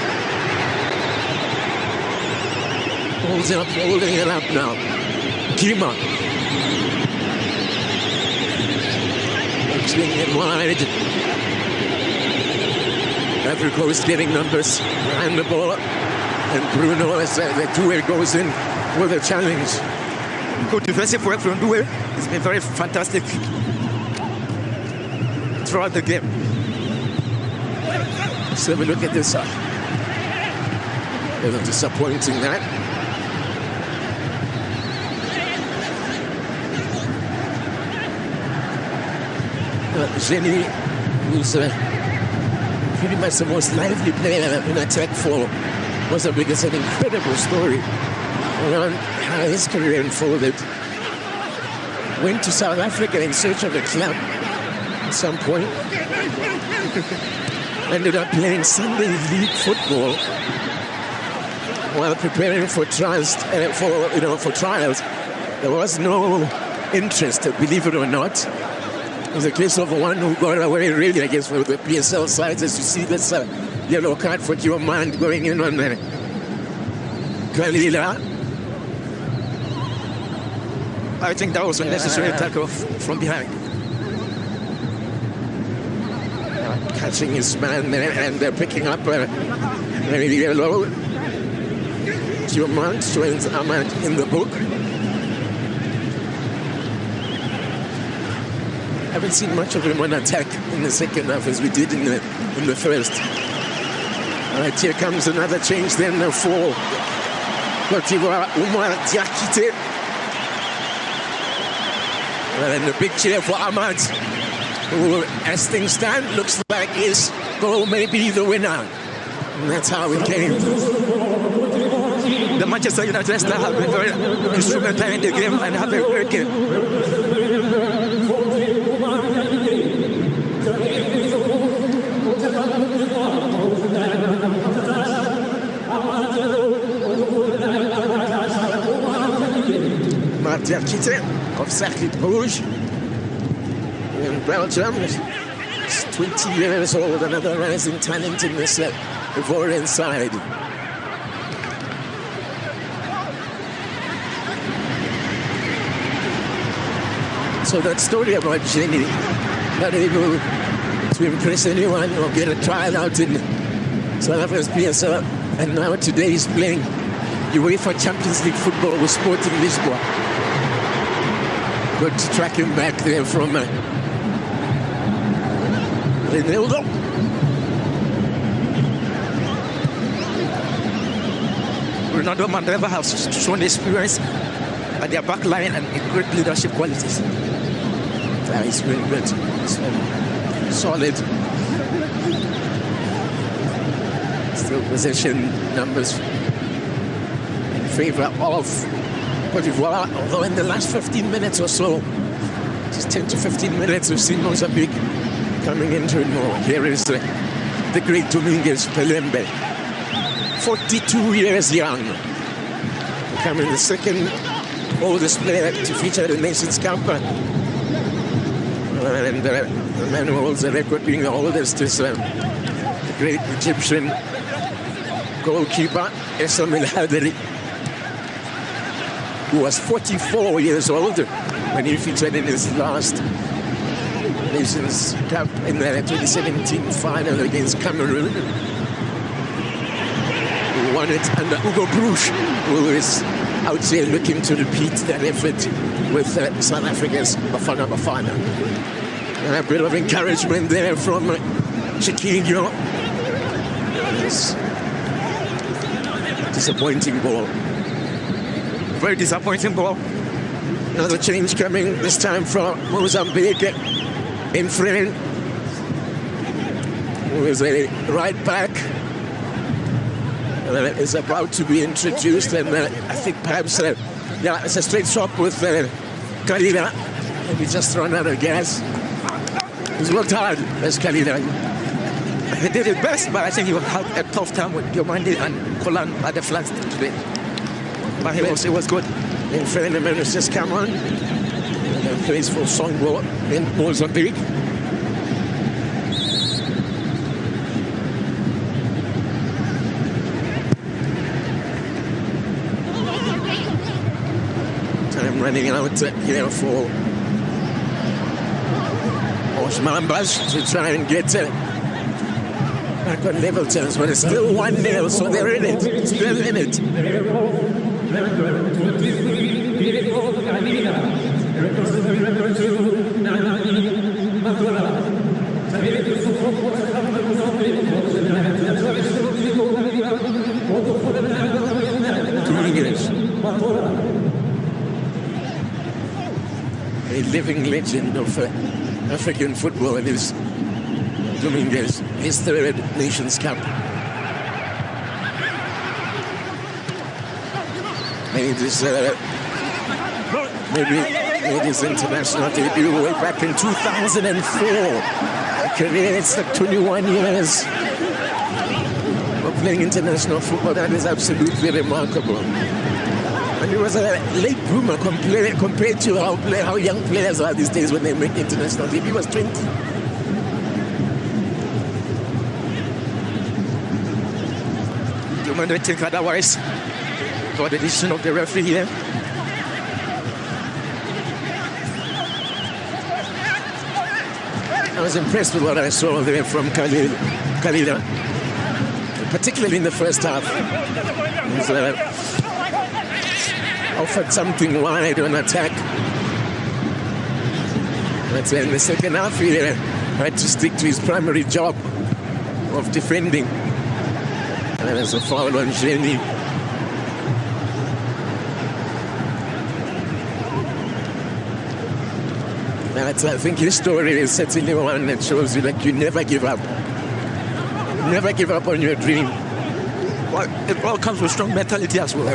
Holding it up now. Kima. Swinging it wide. Ivory Coast getting numbers behind the ball. And Bruno, as the two-way goes in with a challenge. Good defensive work from Doué. It's been very fantastic throughout the game. So we look at this. A little disappointing that. Jenny, who's pretty much the most lively player in attack for Mozambique is an incredible story around how his career unfolded. Went to South Africa in search of a club at some point. Ended up playing Sunday League football while preparing for trials. For trials, there was no interest, believe it or not. It was a case of one who got away, really, I guess, for the PSL sides. As you see this yellow card for your man going in on Kalila. I think that was a necessary tackle from behind. Catching his man there and picking up a yellow. Jumant joins Ahmad in the book. Haven't seen much of him on attack in the second half as we did in the first. All right, here comes another change then for Cote d'Ivoire, Umar Diakite. And a big cheer for Ahmad, who, as things stand, looks like his goal may be the winner. And that's how it came. The Manchester United staff have been very instrumental in the game and have a great game. Diakite of Cercle Rouge in Belgium. He's 20 years old, another rising talent in this Ivorian side. So that story about Jenny, not able to impress anyone or get a trial out in South Africa's PSL, and now today he's playing UEFA Champions League football with Sporting Lisboa. Good to track him back there from Ronaldo. Ronaldo Mandela has shown experience at their back line and great leadership qualities. Yeah, he's really good. He's solid. Still possession numbers in favor of Cote d'Ivoire, although in the last 15 minutes or so, just 10 to 15 minutes, we've seen Mozambique coming into it more. Here is the great Dominguez Pelembe, 42 years young, becoming the second oldest player to feature the Nations Cup. And the man who holds the record being the oldest is the great Egyptian goalkeeper, Essam El Hadri, who was 44 years old when he featured in his last Nations Cup in the 2017 final against Cameroon. Who won it under Hugo Bruch, who is out there looking to repeat that effort with South Africa's Bafana Bafana. And a bit of encouragement there from Chiquinho. Yes. Disappointing ball. Very disappointing ball. Another change coming, this time from Mozambique. Ivory, who is a right back, is about to be introduced, and I think perhaps it's a straight swap with Kalila. He just run out of gas. He's worked hard as Kalila. He did his best, but I think he had a tough time with Diomande and Kolan at the flanks today. But it was good. In Ferdinand has just come on. And plays for Songo in Mozambique. Time running out here for Osman Bash to try and get back on level terms, but it's still 1-0, so they're in it. Still in it. A living legend of African football, and is Dominguez, his third Nations Cup. made his international debut way back in 2004. Career, it's like 21 years of playing international football. That is absolutely remarkable. And he was a late bloomer compared to how young players are these days when they make international debut. He was 20. You might think otherwise for the decision of the referee here. I was impressed with what I saw there from Khalida, particularly in the first half. He offered something wide on attack. But in the second half, he had to stick to his primary job of defending. And there's a foul on Jenny. I think his story is certainly one that shows you that you never give up. Never give up on your dream. Well, it all comes with strong mentality as well.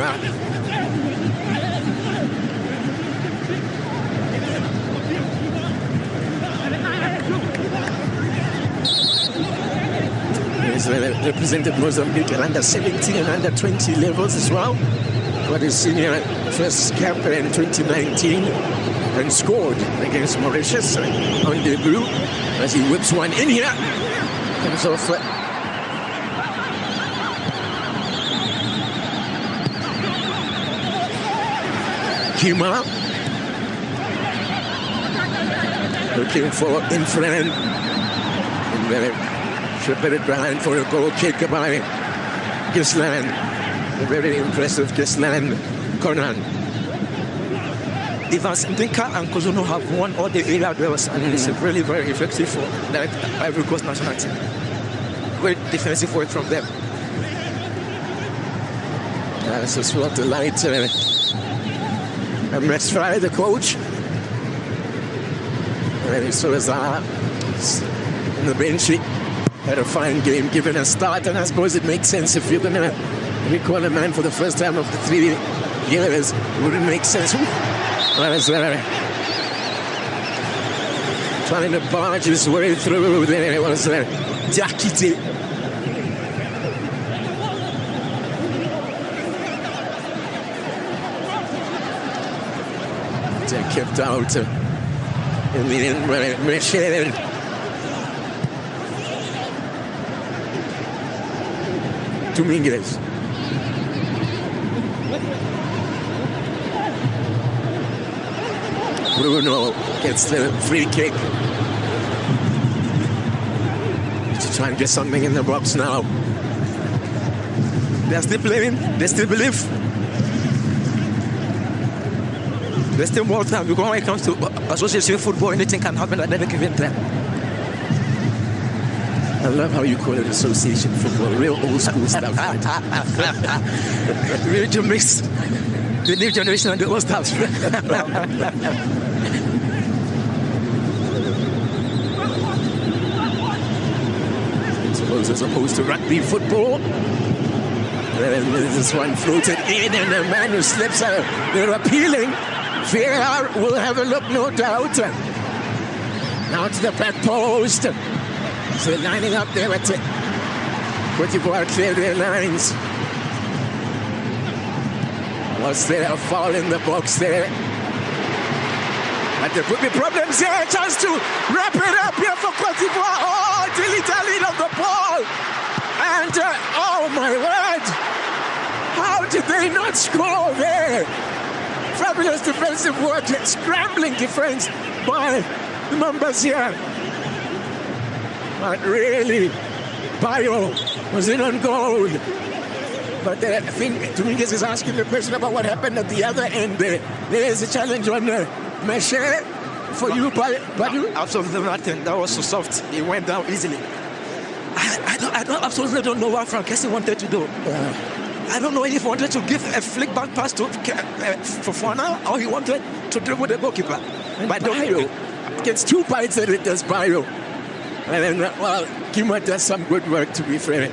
He's represented Mozambique at under 17 and under 20 levels as well. Got his senior first cap in 2019 and scored against Mauritius on debut as he whips one in here. Comes off. Kima looking for Infran. And then tripped it behind for a goal kick by Gislan. A very impressive Gislan Conan. Evans Ndinka and Kozono have won all the area duels, and it's really very effective for that Ivory Coast national team. Great defensive work from them. That's a sort of light. And let's try the coach. And so is in the bench. Had a fine game, given a start, and I suppose it makes sense if you're going to recall a man for the first time of the 3 years. It wouldn't make sense. Well, it's trying to barge his way through there. It was Diakite. Kept out in the end. Michel Dominguez. Bruno gets the free kick to try and get something in the box now. They're still playing. They still believe. There's still more time because when it comes to association football, anything can happen at any given time. I love how you call it association football, real old school stuff. Really to mix the new generation and the old stuff. As opposed to rugby football. This one floated in, and the man who slips out, they're appealing. VAR will have a look, no doubt. Now to the back post. So lining up there at Cote d'Ivoire clear their lines. Was there a foul in the box there? And there could be problems here. A chance to wrap it up here for Cote d'Ivoire. Oh, dilly-dally on the ball. And, oh my word. How did they not score there? Fabulous defensive work. Scrambling defense by the members here. But really, Bayo was in on goal. But I think Dominguez is asking the question about what happened at the other end there. There is a challenge on Meshe for you, Badu. Absolutely nothing. That was so soft. He went down easily. I absolutely don't know what Frankesi wanted to do. I don't know if he wanted to give a flick back pass to Fofana or he wanted to dribble the goalkeeper. But Bayo gets 2 bites at it, does Bayo. And then, well, Kima does some good work, to be fair.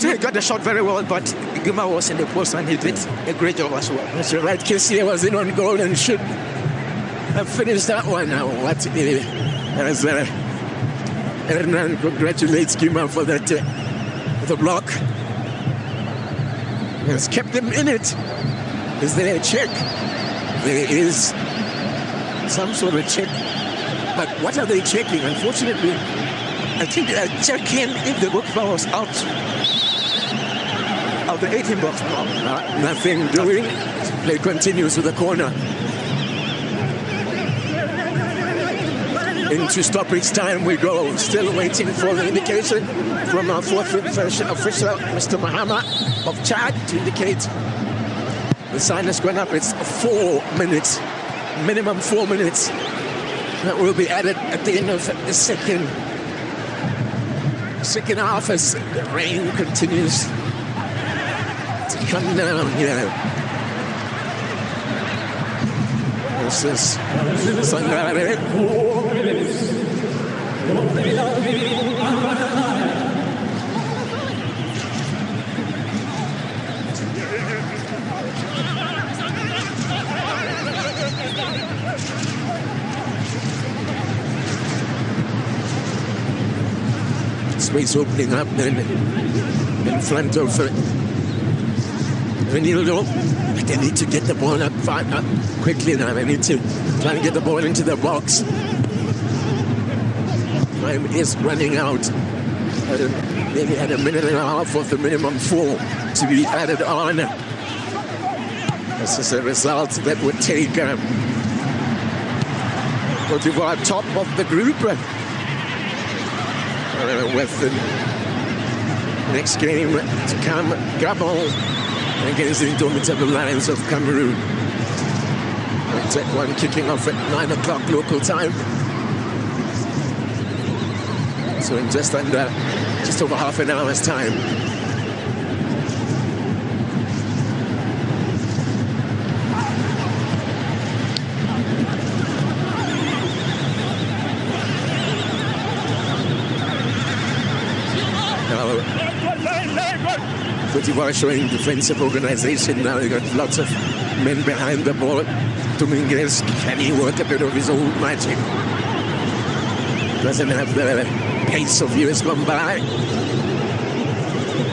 he got the shot very well, but Guma was in the post and he did a great job as well. That's right. Kessie was in on goal and should have finished that one now. What as Hernan congratulates Guma for that the block. Has kept them in it. Is there a check? There is some sort of check. But what are they checking? Unfortunately, I think they are checking if the goalkeeper was out of the 18 box. No, nothing doing. Play continues to the corner. Into stoppage time we go. Still waiting for the indication from our fourth official, Mr. Mahama of Chad, to indicate the sign has gone up. It's 4 minutes, minimum 4 minutes. That will be added at the end of the second half as the rain continues to come down here. This is Sangare. Space opening up then in front of Renildo. They need to get the ball up quickly now. They need to try and get the ball into the box. Time is running out. Maybe had a minute and a half of the minimum 4 to be added on. This is a result that would take Cote d'Ivoire top of the group. With the next game to come, Gabon against the indomitable Lions of Cameroon. Take one kicking off at 9 o'clock local time. So in just over half an hour's time. Cote d'Ivoire showing defensive organization now. They got lots of men behind the ball. Dominguez, can he work a bit of his old magic? Doesn't have the pace of years gone by.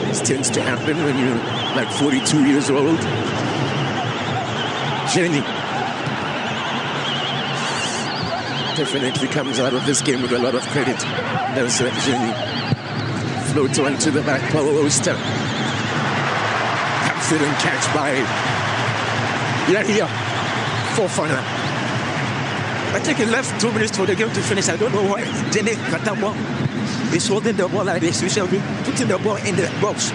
This tends to happen when you're like 42 years old. Jenny definitely comes out of this game with a lot of credit. There's Jenny. Float onto the back post. Captured and catch by Fofana. I think he left 2 minutes for the game to finish. I don't know why. Jenny Katamo is holding the ball like this. We shall be putting the ball in the box.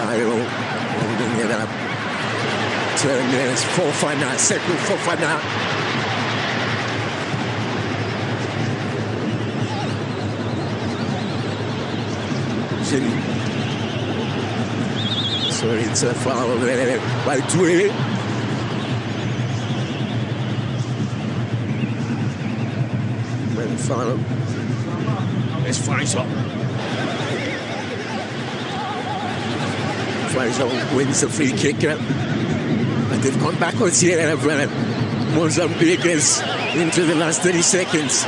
Holding it up. Turn is Fofana. Second Fofana. Sorry, it's a foul there by Dwayne. When foul, it's Faisal. Faisal wins the free kick. But they've gone backwards here. Mozambique is into the last 30 seconds.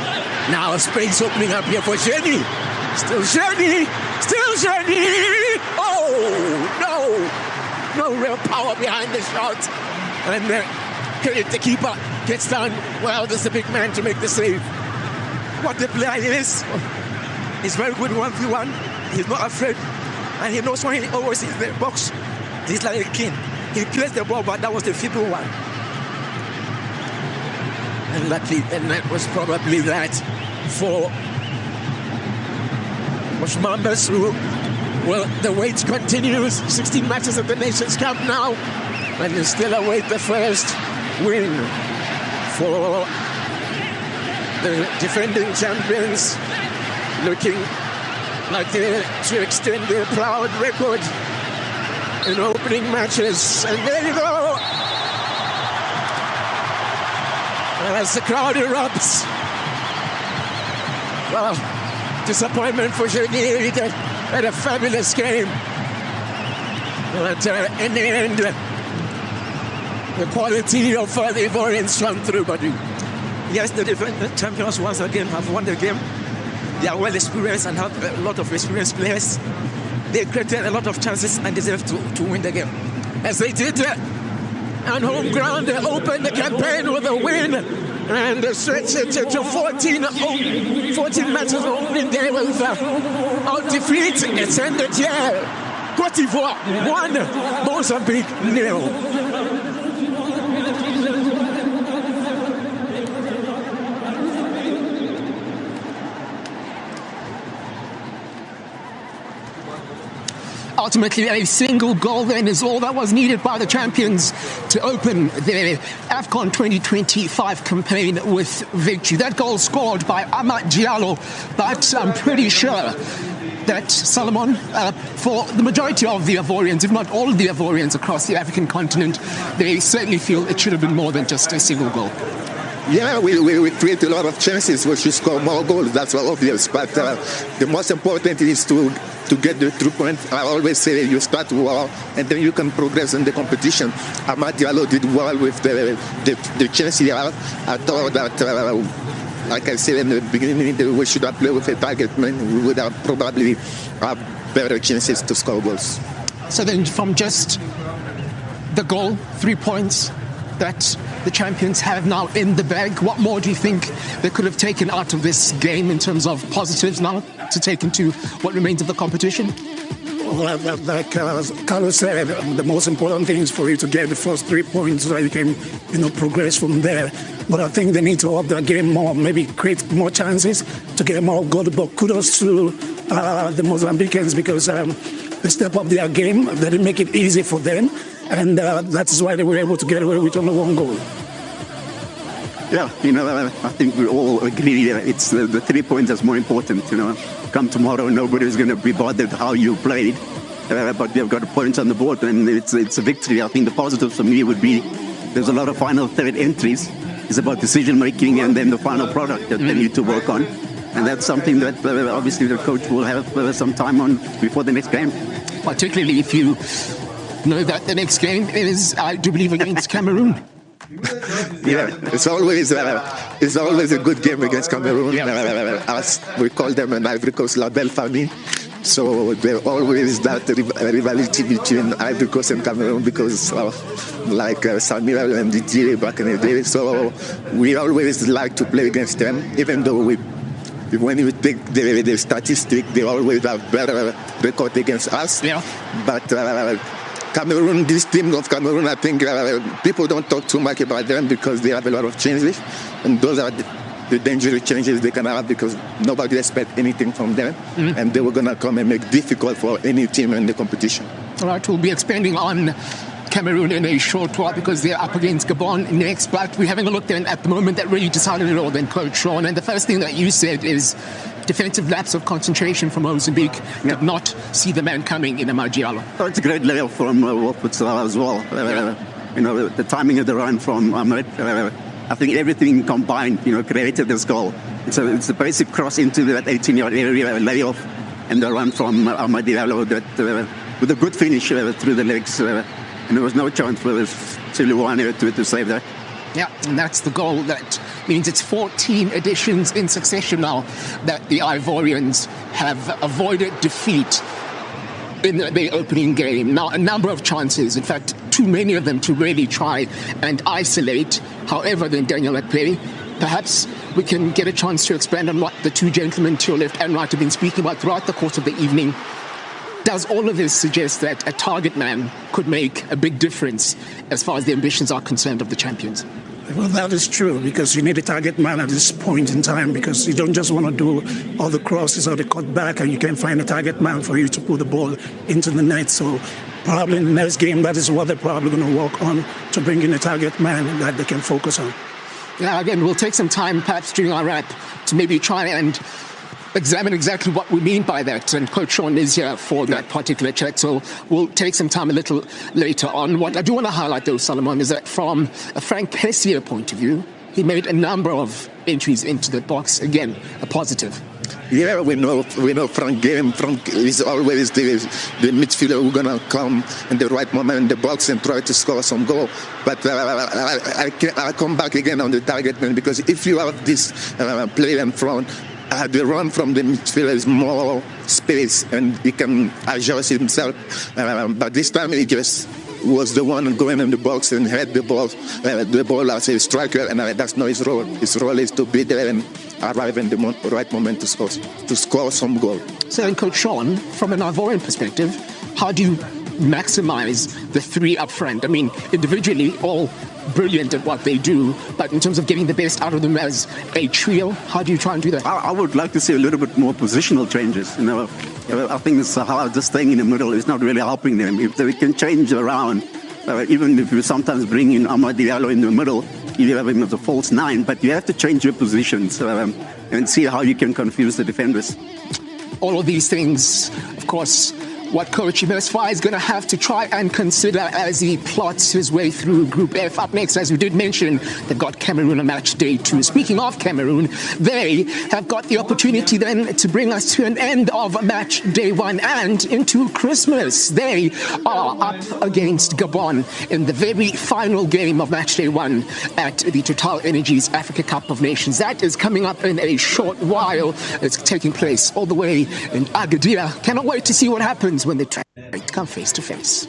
Now a space opening up here for Jenny. Still Jenny! Still Jenny! Oh, no real power behind the shot. And the keeper gets down. Well, there's a big man to make the save. What the player is. He's very good 1v1. He's not afraid. And he knows when he always is in the box. He's like a king. He plays the ball, but that was the feeble one. And luckily, and that was probably that for Mambas, who, well, the wait continues. 16 matches at the Nations Cup now, and they still await the first win for the defending champions, looking like they're to extend their proud record in opening matches. And there you go. As the crowd erupts. Well, disappointment for Jeunet. He had a fabulous game. But in the end, the quality of the Ivorians shone through, but yes, the defending champions once again have won the game. They are well experienced and have a lot of experienced players. They created a lot of chances and deserve to win the game. As they did on home ground, they opened the campaign with a win and stretched it to 14 matches of opening day without defeat. It's ended here. Côte d'Ivoire 1, Mozambique 0. Ultimately, a single goal then is all that was needed by the champions to open their Afcon 2025 campaign with victory. That goal scored by Amad Diallo, but I'm pretty sure that, Solomon, for the majority of the Ivorians, if not all of the Ivorians across the African continent, they certainly feel it should have been more than just a single goal. Yeah, we create a lot of chances. We should score more goals. That's obvious. But the most important is to get the 3 points. I always say you start well, and then you can progress in the competition. Amad Diallo did well with the chance he had. I thought that, like I said in the beginning, we should have played with a target man. We would have probably have better chances to score goals. So then from just the goal, 3 points that the champions have now in the bag, what more do you think they could have taken out of this game in terms of positives now to take into what remains of the competition? Well, like Carlos said, the most important thing is for you to get the first 3 points so that you can, progress from there. But I think they need to up their game more, maybe create more chances to get more goals. But kudos to the Mozambicans because they step up their game. They didn't make it easy for them. And that is why they were able to get away with only 1 goal. Yeah, I think we all agree it's the 3 points that's more important. Come tomorrow, nobody's going to be bothered how you played, but they've got points on the board, and it's a victory. I think the positives for me would be there's a lot of final third entries. It's about decision making and then the final product that they need to work on, and that's something that obviously the coach will have some time on before the next game. Particularly if you know that the next game is, I do believe, against Cameroon. Yeah, it's always a good game against Cameroon. As we call them in Ivory Coast, La Belle Famille. So there's always that rivalry between Ivory Coast and Cameroon because of like Samuel and Didier back in the day. So we always like to play against them, even though when you take the statistic, they always have better record against us. Yeah. But Cameroon, this team of Cameroon, I think people don't talk too much about them because they have a lot of changes, and those are the dangerous changes they can have because nobody expects anything from them, and they were going to come and make it difficult for any team in the competition. All right, we'll be expanding on Cameroon in a short while because they're up against Gabon next, but we're having a look then at the moment that really decided it all then, Coach Sean, and the first thing that you said is defensive lapse of concentration from Mozambique, did not see the man coming in Amad Diallo. Oh, it's a great layoff from Wolfwood as well. The timing of the run from Amad, I think everything combined, created this goal. It's a basic cross into that 18-yard area, layoff, and the run from Amad Diallo that with a good finish through the legs, and there was no chance for Siluane to save that. Yeah, and that's the goal. That means it's 14 editions in succession now that the Ivorians have avoided defeat in the opening game. Now, a number of chances, in fact, too many of them to really try and isolate. However, then Daniel at play, perhaps we can get a chance to expand on what the two gentlemen to your left and right have been speaking about throughout the course of the evening. Does all of this suggest that a target man could make a big difference as far as the ambitions are concerned of the champions? Well, that is true because you need a target man at this point in time because you don't just want to do all the crosses or the cut back and you can find a target man for you to put the ball into the net. So probably in the next game, that is what they're probably going to work on to bring in a target man that they can focus on. Yeah, again, we'll take some time perhaps during our wrap to maybe try and examine exactly what we mean by that. And Coach Sean is here for that particular check, so we'll take some time a little later on. What I do want to highlight, though, Solomon, is that from a Frank Pessier point of view, he made a number of entries into the box. Again, a positive. Yeah, we know from game. Frank is always the midfielder who's gonna come in the right moment in the box and try to score some goal. But I come back again on the target man, because if you have this player in front, the run from the midfielder is more space and he can adjust himself. But this time he just was the one going in the box and had the ball as a striker, and that's not his role. His role is to be there and arrive in the right moment to score some goal. So, and Coach Sean, from an Ivorian perspective, how do you maximize the three up front? I mean, individually, all brilliant at what they do, but in terms of getting the best out of them as a trio, how do you try and do that? I would like to see a little bit more positional changes. You know, I think Sahara just staying in the middle is not really helping them. If they can change around, even if you sometimes bring in Amad Diallo in the middle, you have him as a false nine, but you have to change your positions and see how you can confuse the defenders. All of these things, of course, what Coach Imesfa is going to have to try and consider as he plots his way through Group F. Up next, as we did mention, they've got Cameroon on match day 2. Speaking of Cameroon, they have got the opportunity then to bring us to an end of match day 1 and into Christmas. They are up against Gabon in the very final game of match day 1 at the Total Energies Africa Cup of Nations. That is coming up in a short while. It's taking place all the way in Agadir. Cannot wait to see what happens when they try to come face to face.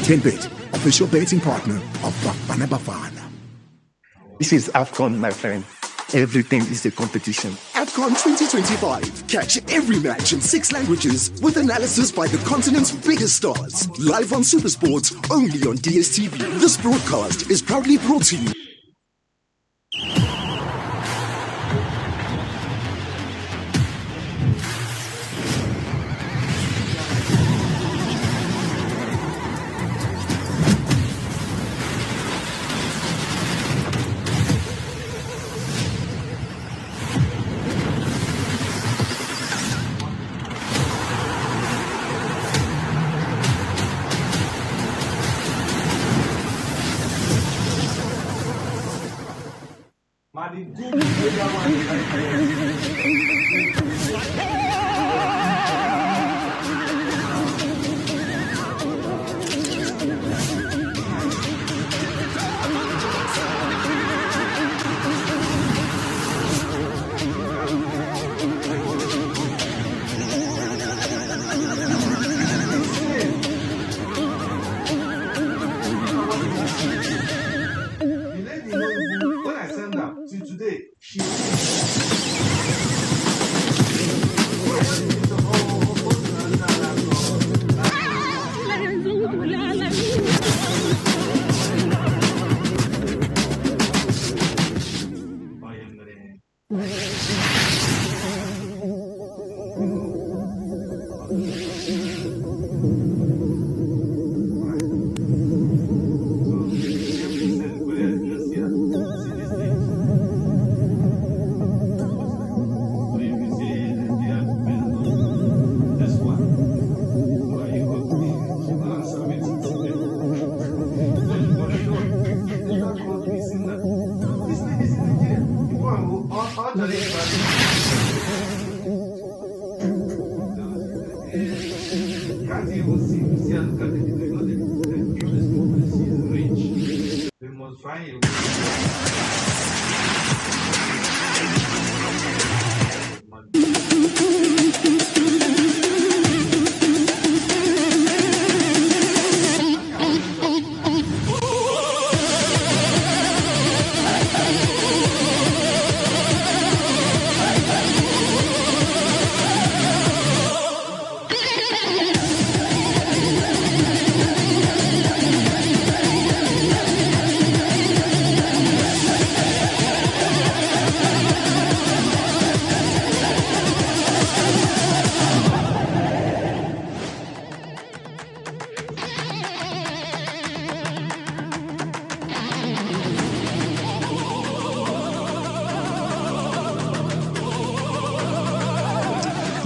Tenbet, official betting partner of Bafana Bafana. This is Afcon, my friend. Everything is a competition. Afcon 2025. Catch every match in 6 languages with analysis by the continent's biggest stars. Live on Supersport, only on DSTV. This broadcast is proudly brought to you.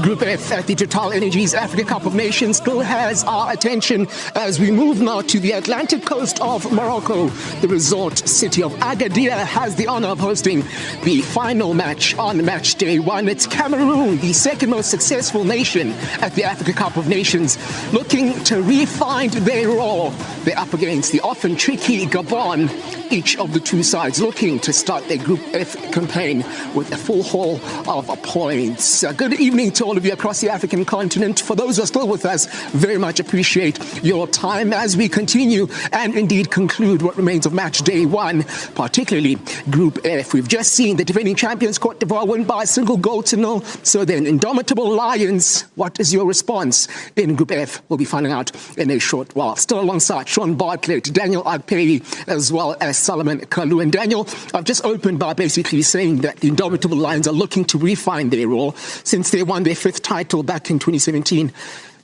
Group F at the Total Energies Africa Cup of Nations still has our attention as we move now to the Atlantic coast of Morocco. The resort city of Agadir has the honor of hosting the final match on match day one. It's Cameroon, the second most successful nation at the Africa Cup of Nations, looking to re-find their role. They're up against the often tricky Gabon. Each of the two sides looking to start their Group F campaign with a full haul of points. Good evening to all of you across the African continent. For those who are still with us, very much appreciate your time as we continue and indeed conclude what remains of match day one, particularly Group F. We've just seen the defending champions Cote d'Ivoire win by a single goal to nil. So then, Indomitable Lions, what is your response in Group F? We'll be finding out in a short while. Still alongside Sean Bartlett, Daniel Agperi, as well as Solomon Kalu. And Daniel, I've just opened by basically saying that the Indomitable Lions are looking to refine their role since they won their fifth title back in 2017.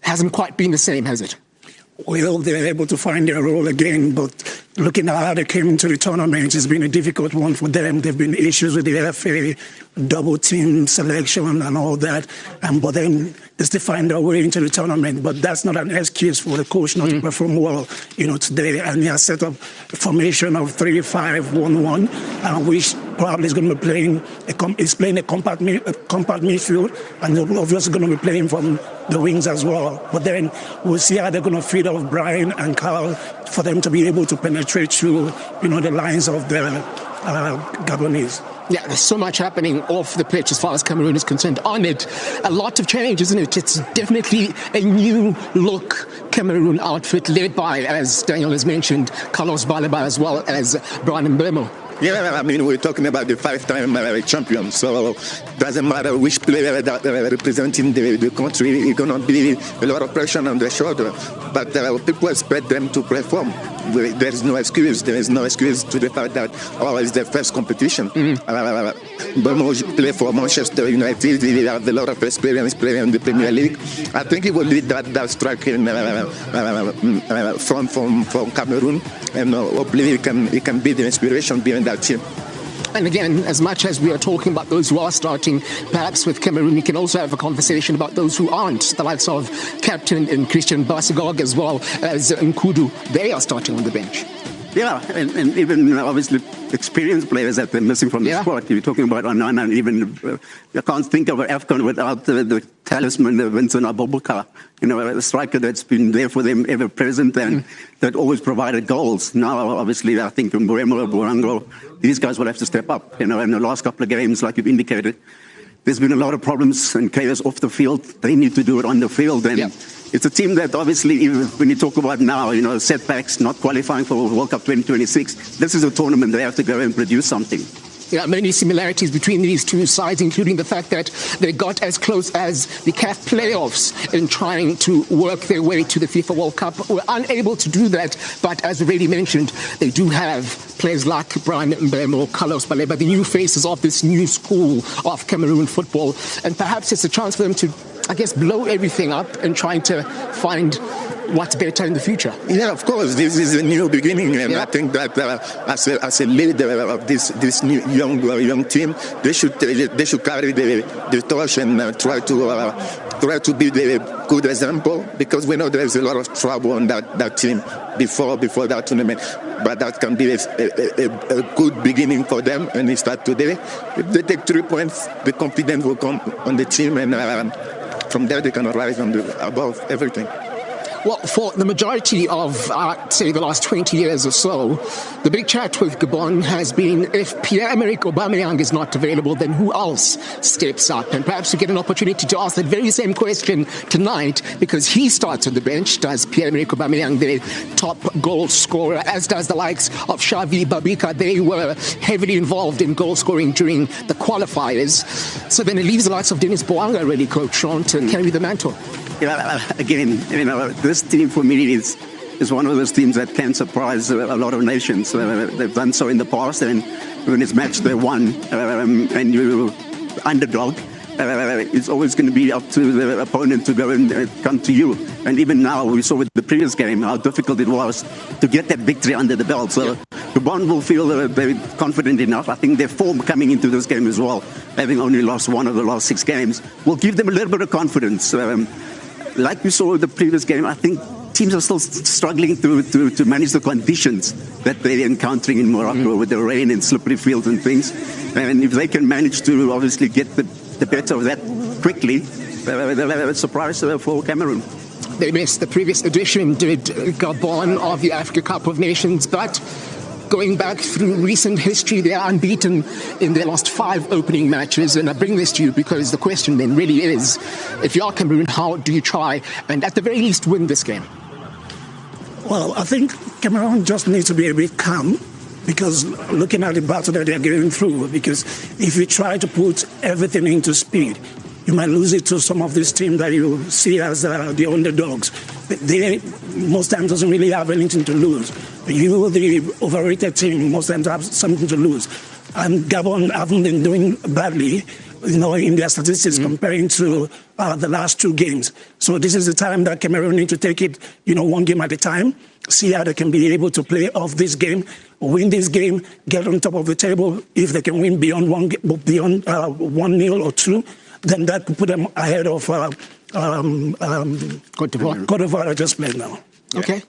Hasn't quite been the same, has it? Well, they're able to find their role again, but looking at how they came into the tournament, it's been a difficult one for them. There have been issues with the FA, double team selection and all that, but then they still find their way into the tournament. But that's not an excuse for the coach not to perform well, today. And he has set up a formation of 3-5-1-1, which probably is going to be playing a compact midfield, and they're obviously going to be playing from the wings as well. But then we'll see how they're going to feed off Brian and Carl for them to be able to penetrate through, the lines of the Gabonese. Yeah, there's so much happening off the pitch as far as Cameroon is concerned. On it, a lot of change, isn't it? It's definitely a new look Cameroon outfit led by, as Daniel has mentioned, Carlos Baleba as well as Brian Mbeumo. Yeah, I mean, we're talking about the five-time champion, so doesn't matter which player that representing the country, it's going to be a lot of pressure on their shoulder. But people expect them to perform. There is no excuse. There is no excuse to the fact that, it's their first competition. Bomo play for Manchester United. He has a lot of experience playing in the Premier League. I think he will lead that striking front from Cameroon, and hopefully he can be the inspiration behind that team. And again, as much as we are talking about those who are starting, perhaps with Cameroon, we can also have a conversation about those who aren't. The likes of Captain and Christian Bassigog as well as Nkudu. They are starting on the bench. Yeah, and even obviously experienced players that they're missing from the squad. You're talking about Onana, and even I can't think of an Afcon without the talisman, the Vincent Abubakar, a striker that's been there for them, ever present, and that always provided goals. Now, obviously, I think Mbeumo, Borango, these guys will have to step up. In the last couple of games, like you've indicated, there's been a lot of problems and chaos off the field. They need to do it on the field, and it's a team that obviously, when you talk about now, setbacks, not qualifying for World Cup 2026, this is a tournament they have to go and produce something. There are many similarities between these two sides, including the fact that they got as close as the CAF playoffs in trying to work their way to the FIFA World Cup. Were unable to do that, but as already mentioned, they do have players like Brian Mbemo, Carlos Baleba, the new faces of this new school of Cameroon football. And perhaps it's a chance for them to, I guess, blow everything up and trying to find what's better in the future. Yeah, of course, this is a new beginning, and I think that as a leader of this new young team, they should carry the torch and try to be the good example, because we know there's a lot of trouble on that team before that tournament. But that can be a good beginning for them, and they start today. If they take 3 points, the confidence will come on the team, and from there they can rise above everything. Well, for the majority of, say, the last 20 years or so, the big chat with Gabon has been, if Pierre-Emerick Aubameyang is not available, then who else steps up? And perhaps we get an opportunity to ask that very same question tonight, because he starts on the bench. Does Pierre-Emerick Aubameyang, the top goal scorer, as does the likes of Xavi Babika? They were heavily involved in goal scoring during the qualifiers. So then it leaves the likes of Dennis Boanga, really, Coach Sean, to carry the mantle. Again, this team for me is one of those teams that can surprise a lot of nations. They've done so in the past, and when it's match they won, and you're underdog, it's always going to be up to the opponent to go and come to you. And even now, we saw with the previous game how difficult it was to get that victory under the belt. So Gabon will feel very confident enough. I think their form coming into this game as well, having only lost one of the last 6 games, will give them a little bit of confidence. Like we saw with the previous game, I think teams are still struggling to manage the conditions that they're encountering in Morocco with the rain and slippery fields and things. And if they can manage to obviously get the better of that quickly, they'll have a surprise for Cameroon. They missed the previous edition, did Gabon, of the Africa Cup of Nations, but going back through recent history, they are unbeaten in their last 5 opening matches. And I bring this to you because the question then really is, if you are Cameroon, how do you try and at the very least win this game? Well, I think Cameroon just needs to be a bit calm, because looking at the battle that they're going through, because if you try to put everything into speed, you might lose it to some of this team that you see as the underdogs. They most times doesn't really have anything to lose. You, the overrated team, most times have something to lose. And Gabon haven't been doing badly, in their statistics comparing to the last 2 games. So this is the time that Cameroon need to take it, one game at a time, see how they can be able to play off this game, win this game, get on top of the table. If they can win beyond 1-0 or 2, then that could put them ahead of Cote d'Ivoire. Cote d'Ivoire I just played now. Yeah. Okay.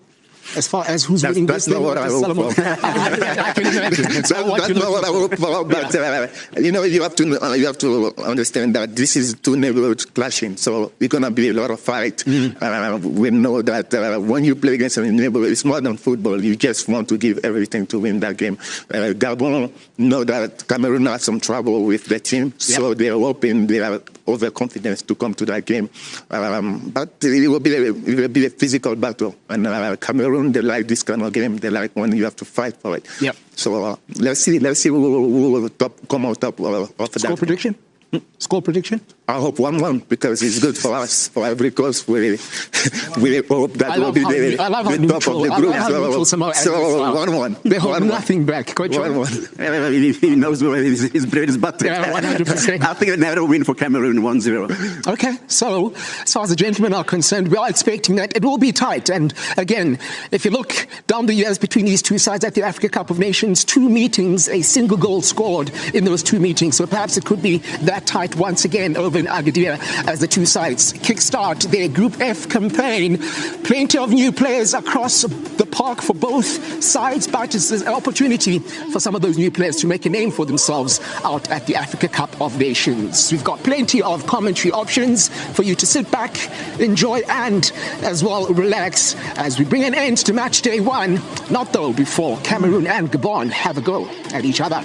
As far as who's winning this, that's not what I hope for. I can imagine. That's not what I hope for. But you have to understand that this is 2 neighborhoods clashing, so it's gonna be a lot of fight. We know that when you play against a neighborhood, it's more than football. You just want to give everything to win that game. Gabon know that Cameroon has some trouble with the team, so they're hoping they have overconfidence to come to that game. But it will be a physical battle, and Cameroon, they like this kind of game. They like when you have to fight for it. Yep. So let's see who will come out top of that. Score prediction? Score prediction? I hope 1-1, because it's good for us, for every course. We hope that we'll be the top of the group. So 1-1. They hold nothing back. Coach 1-1. He knows where his bread is buttered. Yeah, 100%. I think another win for Cameroon, 1-0. Okay, so as far as the gentlemen are concerned, we are expecting that it will be tight. And again, if you look down the years between these two sides at the Africa Cup of Nations, 2 meetings, a single goal scored in those 2 meetings. So perhaps it could be that tight once again over in Agadir as the two sides kickstart their Group F campaign. Plenty of new players across the park for both sides, but it's an opportunity for some of those new players to make a name for themselves out at the Africa Cup of Nations. We've got plenty of commentary options for you to sit back, enjoy, and as well relax as we bring an end to match day 1. Not though before Cameroon and Gabon have a go at each other.